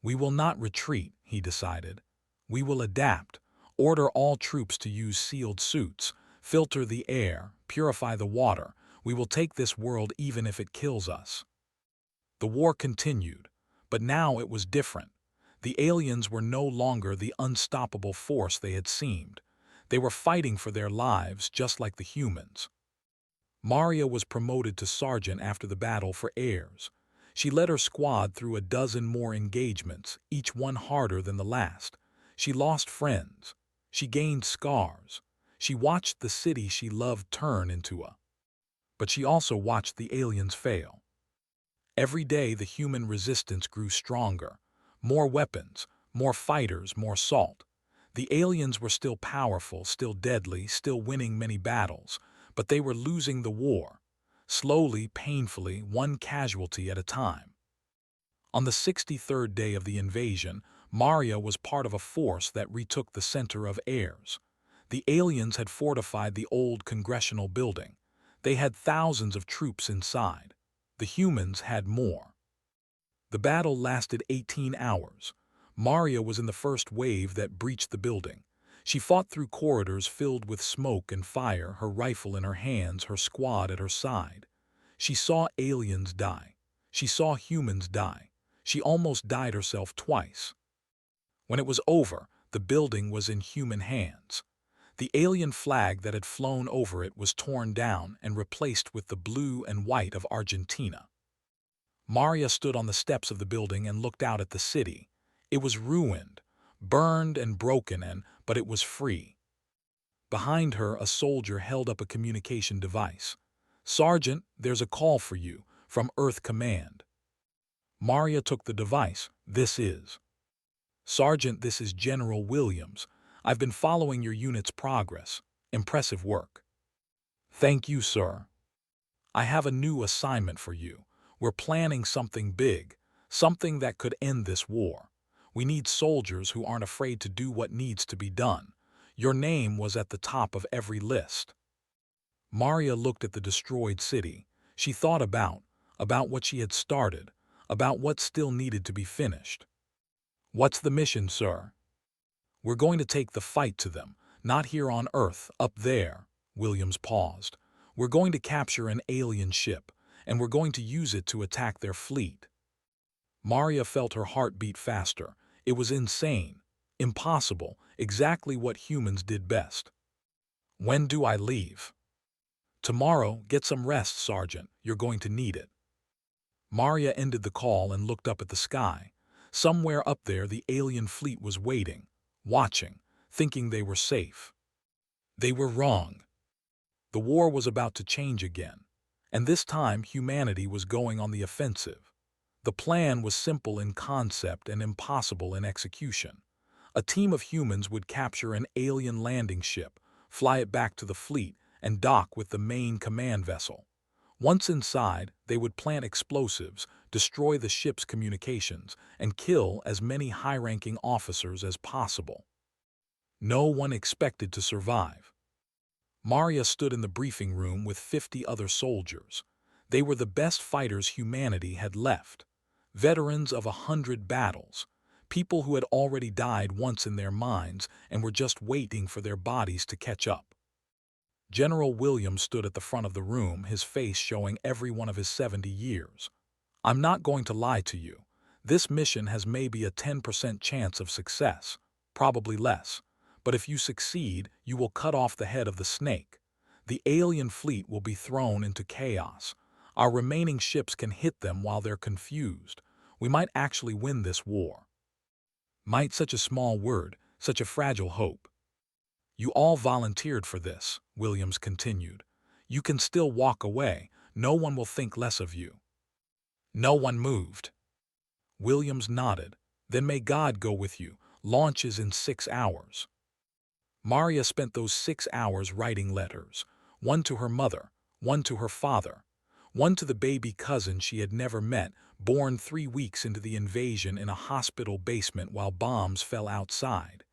"We will not retreat," he decided. "We will adapt, order all troops to use sealed suits, filter the air, purify the water. We will take this world even if it kills us." The war continued, but now it was different. The aliens were no longer the unstoppable force they had seemed. They were fighting for their lives just like the humans. Maria was promoted to sergeant after the battle for heirs. She led her squad through a dozen more engagements, each one harder than the last. She lost friends. She gained scars. She watched the city she loved turn into a... But she also watched the aliens fail. Every day the human resistance grew stronger. More weapons, more fighters, more salt. The aliens were still powerful, still deadly, still winning many battles, but they were losing the war. Slowly, painfully, one casualty at a time. On the 63rd day of the invasion, Maria was part of a force that retook the center of Airs. The aliens had fortified the old congressional building. They had thousands of troops inside. The humans had more. The battle lasted 18 hours. Maria was in the first wave that breached the building. She fought through corridors filled with smoke and fire, her rifle in her hands, her squad at her side. She saw aliens die. She saw humans die. She almost died herself twice. When it was over, the building was in human hands. The alien flag that had flown over it was torn down and replaced with the blue and white of Argentina. Maria stood on the steps of the building and looked out at the city. It was ruined, burned and broken, but it was free. Behind her, a soldier held up a communication device. "Sergeant, there's a call for you, from Earth Command." Maria took the device. "This is." "Sergeant, this is General Williams. I've been following your unit's progress. Impressive work." "Thank you, sir. I have a new assignment for you. We're planning something big, something that could end this war. We need soldiers who aren't afraid to do what needs to be done. Your name was at the top of every list." Maria looked at the destroyed city. She thought about what she had started, about what still needed to be finished. "What's the mission, sir?" "We're going to take the fight to them, not here on Earth, up there." Williams paused. "We're going to capture an alien ship, and we're going to use it to attack their fleet." Maria felt her heart beat faster. It was insane, impossible, exactly what humans did best. "When do I leave?" "Tomorrow. Get some rest, Sergeant. You're going to need it." Maria ended the call and looked up at the sky. Somewhere up there, the alien fleet was waiting, watching, thinking they were safe. They were wrong. The war was about to change again, and this time humanity was going on the offensive. The plan was simple in concept and impossible in execution. A team of humans would capture an alien landing ship, fly it back to the fleet, and dock with the main command vessel. Once inside, they would plant explosives, destroy the ship's communications, and kill as many high-ranking officers as possible. No one expected to survive. Maria stood in the briefing room with 50 other soldiers. They were the best fighters humanity had left. Veterans of 100 battles. People who had already died once in their minds and were just waiting for their bodies to catch up. General Williams stood at the front of the room, his face showing every one of his 70 years. "I'm not going to lie to you. This mission has maybe a 10% chance of success, probably less. But if you succeed, you will cut off the head of the snake. The alien fleet will be thrown into chaos. Our remaining ships can hit them while they're confused. We might actually win this war." Might, such a small word, such a fragile hope. "You all volunteered for this," Williams continued. "You can still walk away. No one will think less of you." No one moved. Williams nodded. "Then may God go with you. Launch is in 6 hours." Maria spent those 6 hours writing letters, one to her mother, one to her father, one to the baby cousin she had never met, born 3 weeks into the invasion in a hospital basement while bombs fell outside.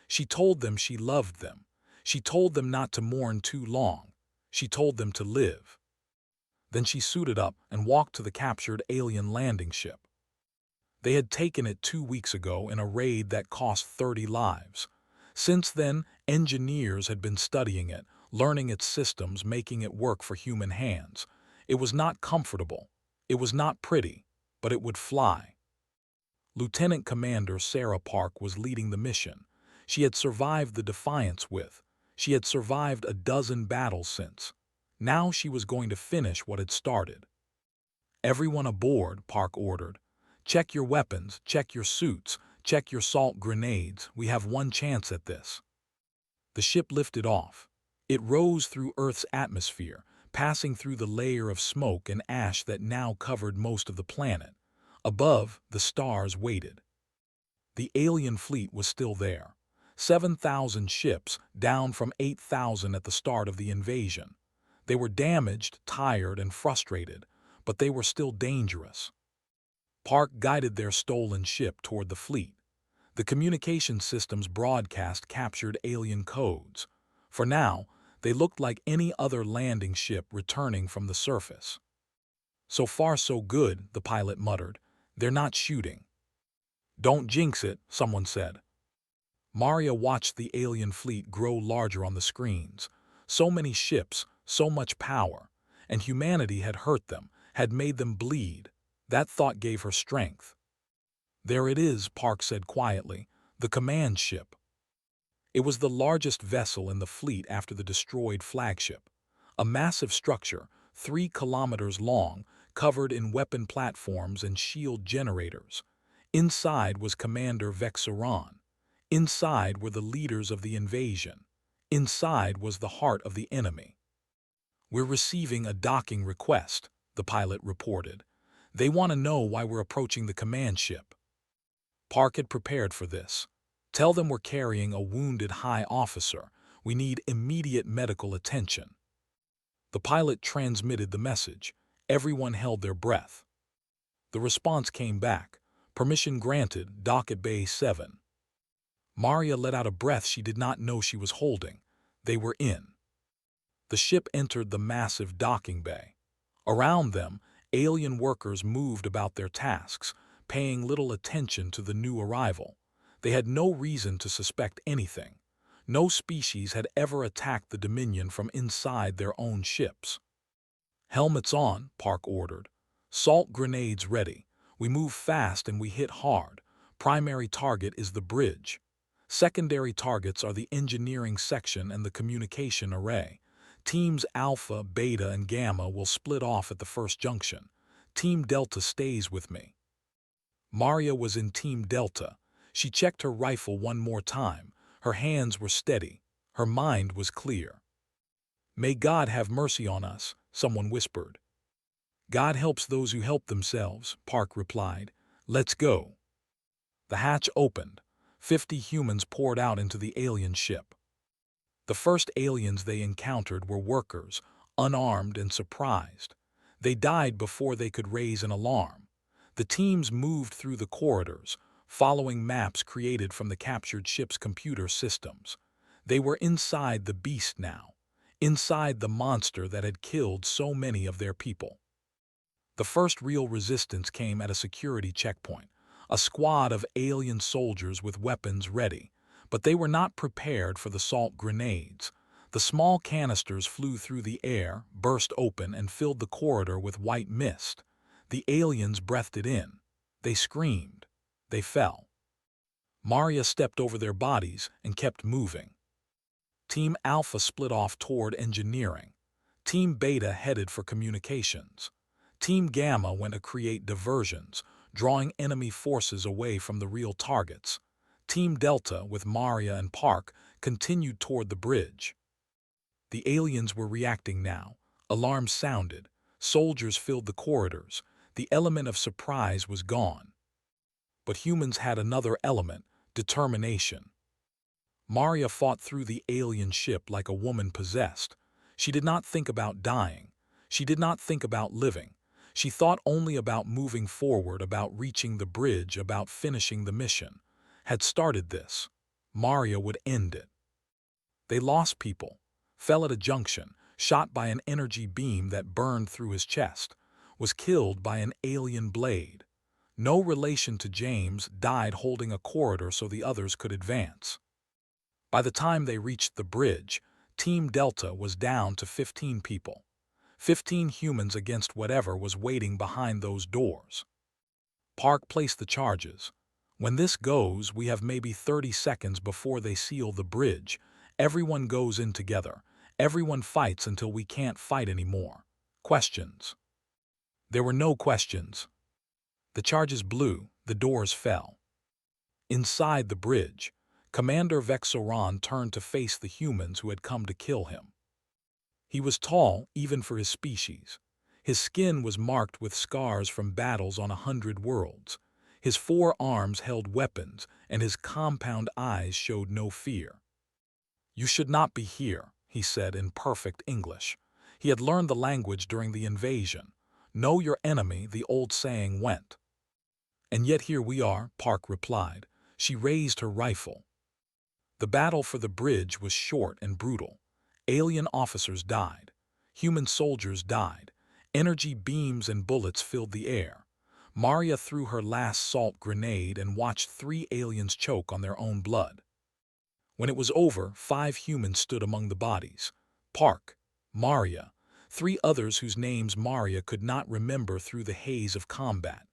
She told them she loved them. She told them not to mourn too long. She told them to live. Then she suited up and walked to the captured alien landing ship. They had taken it 2 weeks ago in a raid that cost 30 lives. Since then, engineers had been studying it, learning its systems, making it work for human hands. It was not comfortable. It was not pretty, but it would fly. Lieutenant Commander Sarah Park was leading the mission. She had survived the Defiance with. She had survived a dozen battles since. Now she was going to finish what had started. "Everyone aboard," Park ordered. "Check your weapons, check your suits, check your salt grenades. We have one chance at this." The ship lifted off. It rose through Earth's atmosphere, passing through the layer of smoke and ash that now covered most of the planet. Above, the stars waited. The alien fleet was still there. 7,000 ships, down from 8,000 at the start of the invasion. They were damaged, tired, and frustrated, but they were still dangerous. Park guided their stolen ship toward the fleet. The communication system's broadcast captured alien codes. For now, they looked like any other landing ship returning from the surface. "So far so good," the pilot muttered. "They're not shooting." "Don't jinx it," someone said. Maria watched the alien fleet grow larger on the screens. So many ships, so much power, and humanity had hurt them, had made them bleed. That thought gave her strength. "There it is," Park said quietly, "the command ship." It was the largest vessel in the fleet after the destroyed flagship. A massive structure, 3 kilometers long, covered in weapon platforms and shield generators. Inside was Commander Vexoran. Inside were the leaders of the invasion. Inside was the heart of the enemy. "We're receiving a docking request," the pilot reported. "They want to know why we're approaching the command ship." Park had prepared for this. "Tell them we're carrying a wounded high officer. We need immediate medical attention." The pilot transmitted the message. Everyone held their breath. The response came back. "Permission granted, dock at Bay 7. Maria let out a breath she did not know she was holding. They were in. The ship entered the massive docking bay. Around them, alien workers moved about their tasks, paying little attention to the new arrival. They had no reason to suspect anything. No species had ever attacked the Dominion from inside their own ships. "Helmets on," Park ordered. "Salt grenades ready. We move fast and we hit hard. Primary target is the bridge. Secondary targets are the engineering section and the communication array. Teams Alpha, Beta, and Gamma will split off at the first junction. Team Delta stays with me." Maria was in Team Delta. She checked her rifle one more time. Her hands were steady. Her mind was clear. "May God have mercy on us," someone whispered. "God helps those who help themselves," Park replied. "Let's go." The hatch opened. 50 humans poured out into the alien ship. The first aliens they encountered were workers, unarmed and surprised. They died before they could raise an alarm. The teams moved through the corridors, following maps created from the captured ship's computer systems. They were inside the beast now, inside the monster that had killed so many of their people. The first real resistance came at a security checkpoint. A squad of alien soldiers with weapons ready, but they were not prepared for the salt grenades. The small canisters flew through the air, burst open, and filled the corridor with white mist. The aliens breathed it in. They screamed. They fell. Maria stepped over their bodies and kept moving. Team Alpha split off toward engineering. Team Beta headed for communications. Team Gamma went to create diversions, drawing enemy forces away from the real targets. Team Delta, with Maria and Park, continued toward the bridge. The aliens were reacting now. Alarms sounded. Soldiers filled the corridors. The element of surprise was gone. But humans had another element: determination. Maria fought through the alien ship like a woman possessed. She did not think about dying. She did not think about living. She thought only about moving forward, about reaching the bridge, about finishing the mission. Had started this. Maria would end it. They lost people. Fell at a junction, shot by an energy beam that burned through his chest. Was killed by an alien blade. No relation to James, died holding a corridor so the others could advance. By the time they reached the bridge, Team Delta was down to 15 people. 15 humans against whatever was waiting behind those doors. Park placed the charges. "When this goes, we have maybe 30 seconds before they seal the bridge. Everyone goes in together. Everyone fights until we can't fight anymore. Questions?" There were no questions. The charges blew. The doors fell. Inside the bridge, Commander Vexoran turned to face the humans who had come to kill him. He was tall, even for his species. His skin was marked with scars from battles on 100 worlds. His 4 arms held weapons, and his compound eyes showed no fear. "You should not be here," he said in perfect English. He had learned the language during the invasion. Know your enemy, the old saying went. And yet here we are, Park replied. She raised her rifle. The battle for the bridge was short and brutal. Alien officers died. Human soldiers died. Energy beams and bullets filled the air. Maria threw her last salt grenade and watched 3 aliens choke on their own blood. When it was over, 5 humans stood among the bodies. Park, Maria, 3 others whose names Maria could not remember through the haze of combat.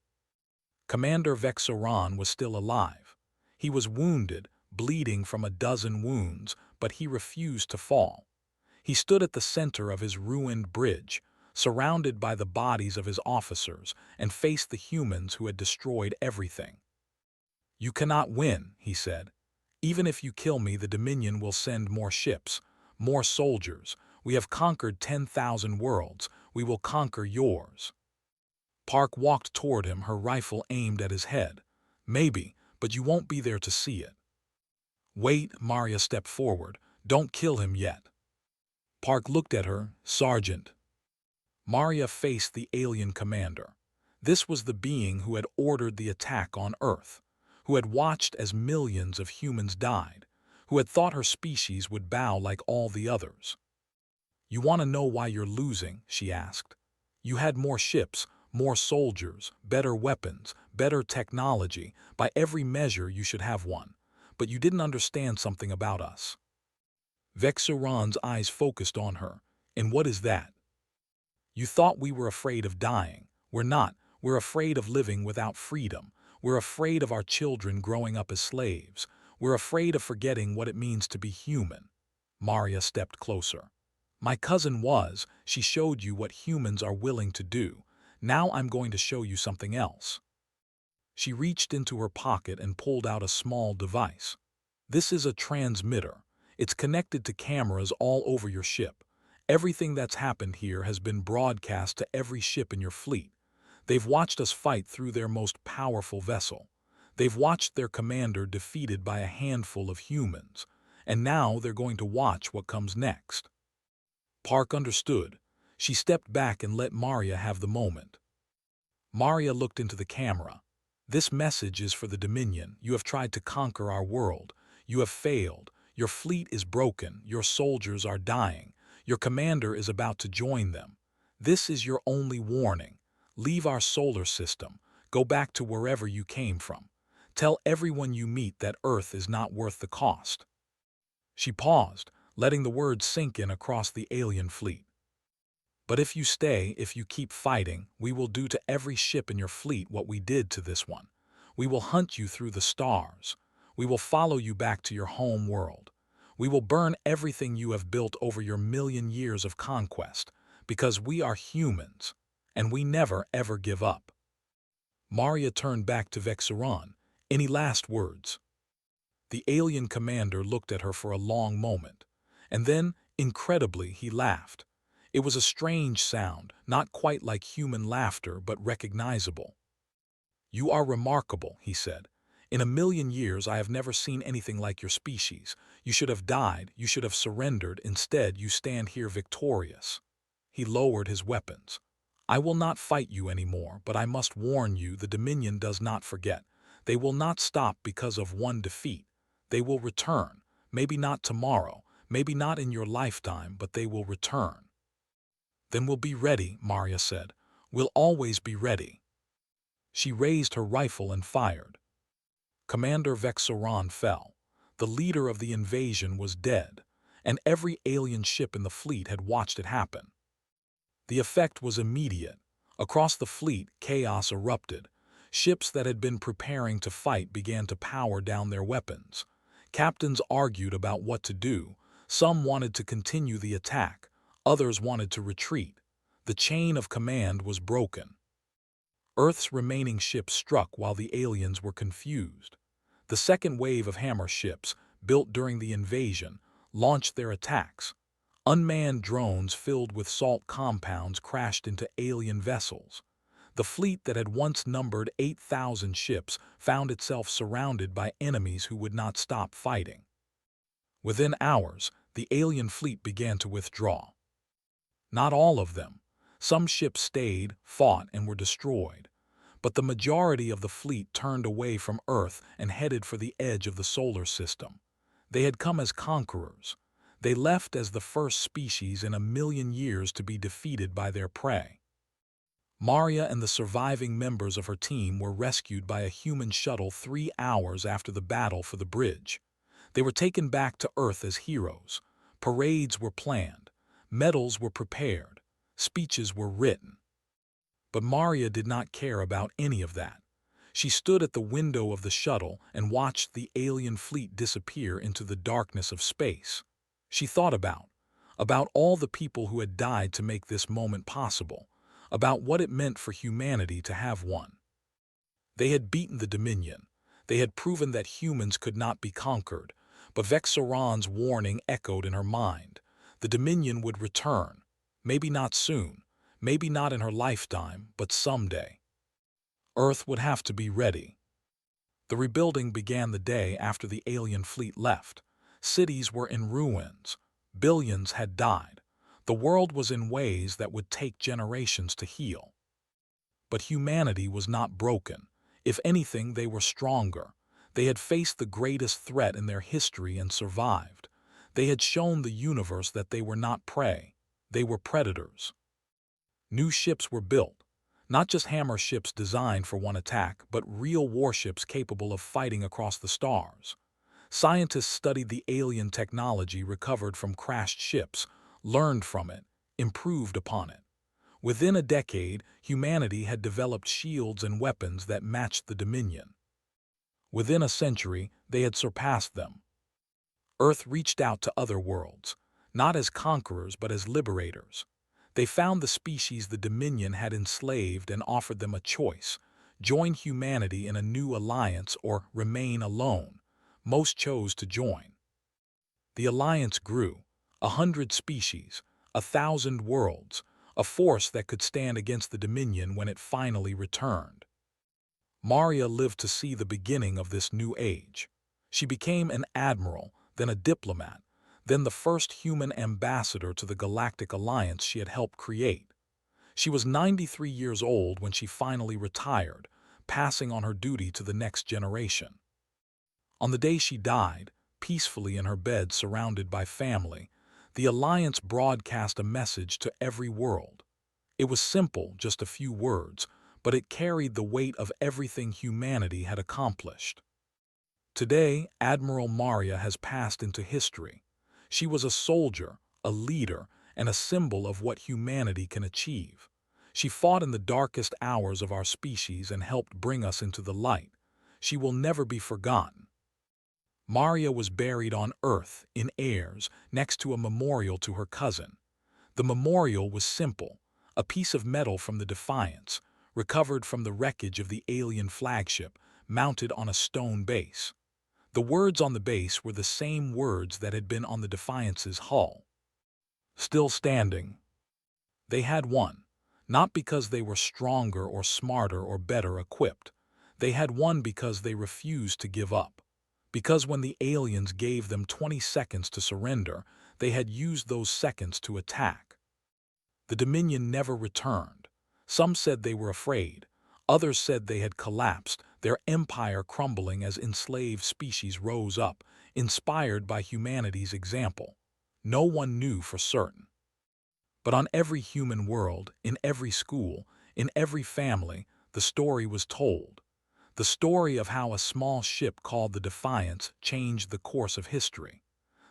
Commander Vexoran was still alive. He was wounded, bleeding from a dozen wounds, but he refused to fall. He stood at the center of his ruined bridge, surrounded by the bodies of his officers, and faced the humans who had destroyed everything. "You cannot win," he said. "Even if you kill me, the Dominion will send more ships, more soldiers. We have conquered 10,000 worlds. We will conquer yours." Park walked toward him, her rifle aimed at his head. "Maybe, but you won't be there to see it." "Wait," Maria stepped forward. "Don't kill him yet." Park looked at her. "Sergeant." Maria faced the alien commander. This was the being who had ordered the attack on Earth, who had watched as millions of humans died, who had thought her species would bow like all the others. "You want to know why you're losing?" she asked. "You had more ships, more soldiers, better weapons, better technology. By every measure you should have won. But you didn't understand something about us." Vexoran's eyes focused on her. "And what is that?" "You thought we were afraid of dying. We're not. We're afraid of living without freedom. We're afraid of our children growing up as slaves. We're afraid of forgetting what it means to be human." Maria stepped closer. "My cousin was. She showed you what humans are willing to do. Now I'm going to show you something else." She reached into her pocket and pulled out a small device. "This is a transmitter. It's connected to cameras all over your ship. Everything that's happened here has been broadcast to every ship in your fleet. They've watched us fight through their most powerful vessel. They've watched their commander defeated by a handful of humans. And now they're going to watch what comes next." Park understood. She stepped back and let Maria have the moment. Maria looked into the camera. "This message is for the Dominion. You have tried to conquer our world. You have failed. Your fleet is broken. Your soldiers are dying. Your commander is about to join them. This is your only warning. Leave our solar system. Go back to wherever you came from. Tell everyone you meet that Earth is not worth the cost." She paused, letting the words sink in across the alien fleet. "But if you stay, if you keep fighting, we will do to every ship in your fleet what we did to this one. We will hunt you through the stars. We will follow you back to your home world. We will burn everything you have built over your million years of conquest, because we are humans, and we never ever give up." Maria turned back to Vexoran. "Any last words?" The alien commander looked at her for a long moment, and then, incredibly, he laughed. It was a strange sound, not quite like human laughter, but recognizable. "You are remarkable," he said. "In a million years I have never seen anything like your species. You should have died, you should have surrendered. Instead, you stand here victorious." He lowered his weapons. "I will not fight you anymore, but I must warn you, the Dominion does not forget. They will not stop because of one defeat. They will return. Maybe not tomorrow, maybe not in your lifetime, but they will return." "Then we'll be ready," Maria said. "We'll always be ready." She raised her rifle and fired. Commander Vexoran fell. The leader of the invasion was dead, and every alien ship in the fleet had watched it happen. The effect was immediate. Across the fleet, chaos erupted. Ships that had been preparing to fight began to power down their weapons. Captains argued about what to do. Some wanted to continue the attack. Others wanted to retreat. The chain of command was broken. Earth's remaining ships struck while the aliens were confused. The second wave of hammer ships, built during the invasion, launched their attacks. Unmanned drones filled with salt compounds crashed into alien vessels. The fleet that had once numbered 8,000 ships found itself surrounded by enemies who would not stop fighting. Within hours, the alien fleet began to withdraw. Not all of them. Some ships stayed, fought, and were destroyed. But the majority of the fleet turned away from Earth and headed for the edge of the solar system. They had come as conquerors. They left as the first species in 1 million years to be defeated by their prey. Maria and the surviving members of her team were rescued by a human shuttle 3 hours after the battle for the bridge. They were taken back to Earth as heroes. Parades were planned. Medals were prepared. Speeches were written. But Maria did not care about any of that. She stood at the window of the shuttle and watched the alien fleet disappear into the darkness of space. She thought about all the people who had died to make this moment possible, about what it meant for humanity to have one. They had beaten the Dominion. They had proven that humans could not be conquered, but Vexaron's warning echoed in her mind. The Dominion would return. Maybe not soon, maybe not in her lifetime, but someday. Earth would have to be ready. The rebuilding began the day after the alien fleet left. Cities were in ruins. Billions had died. The world was in ways that would take generations to heal. But humanity was not broken. If anything, they were stronger. They had faced the greatest threat in their history and survived. They had shown the universe that they were not prey. They were predators. New ships were built. Not just hammer ships designed for one attack, but real warships capable of fighting across the stars. Scientists studied the alien technology recovered from crashed ships, learned from it, improved upon it. Within a decade, humanity had developed shields and weapons that matched the Dominion. Within a century, they had surpassed them. Earth reached out to other worlds, not as conquerors but as liberators. They found the species the Dominion had enslaved and offered them a choice: join humanity in a new alliance or remain alone. Most chose to join. The alliance grew. 100 species, 1,000 worlds, a force that could stand against the Dominion when it finally returned. Maria lived to see the beginning of this new age. She became an admiral, then a diplomat, then the first human ambassador to the Galactic Alliance she had helped create. She was 93 years old when she finally retired, passing on her duty to the next generation. On the day she died, peacefully in her bed surrounded by family, the Alliance broadcast a message to every world. It was simple, just a few words, but it carried the weight of everything humanity had accomplished. Today, Admiral Maria has passed into history. She was a soldier, a leader, and a symbol of what humanity can achieve. She fought in the darkest hours of our species and helped bring us into the light. She will never be forgotten. Maria was buried on Earth, in Ayers, next to a memorial to her cousin. The memorial was simple: a piece of metal from the Defiance, recovered from the wreckage of the alien flagship, mounted on a stone base. The words on the base were the same words that had been on the Defiance's hull. Still standing. They had won, not because they were stronger or smarter or better equipped. They had won because they refused to give up. Because when the aliens gave them 20 seconds to surrender, they had used those seconds to attack. The Dominion never returned. Some said they were afraid. Others said they had collapsed, their empire crumbling as enslaved species rose up, inspired by humanity's example. No one knew for certain. But on every human world, in every school, in every family, the story was told. The story of how a small ship called the Defiance changed the course of history.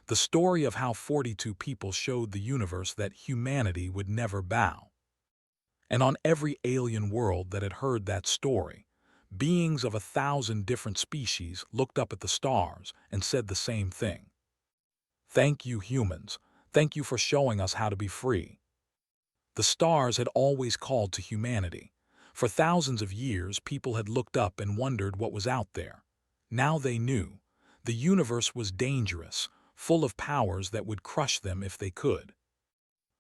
The story of how 42 people showed the universe that humanity would never bow. And on every alien world that had heard that story, beings of 1,000 different species looked up at the stars and said the same thing. Thank you, humans. Thank you for showing us how to be free. The stars had always called to humanity. For thousands of years, people had looked up and wondered what was out there. Now they knew. The universe was dangerous, full of powers that would crush them if they could.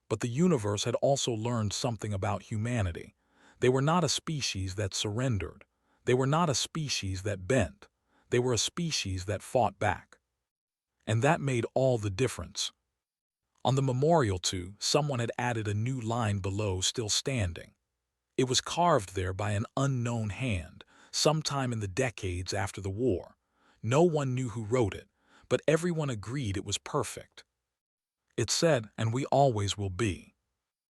But the universe had also learned something about humanity. They were not a species that surrendered. They were not a species that bent. They were a species that fought back. And that made all the difference. On the memorial to, someone had added a new line below still standing. It was carved there by an unknown hand, sometime in the decades after the war. No one knew who wrote it, but everyone agreed it was perfect. It said, "And we always will be."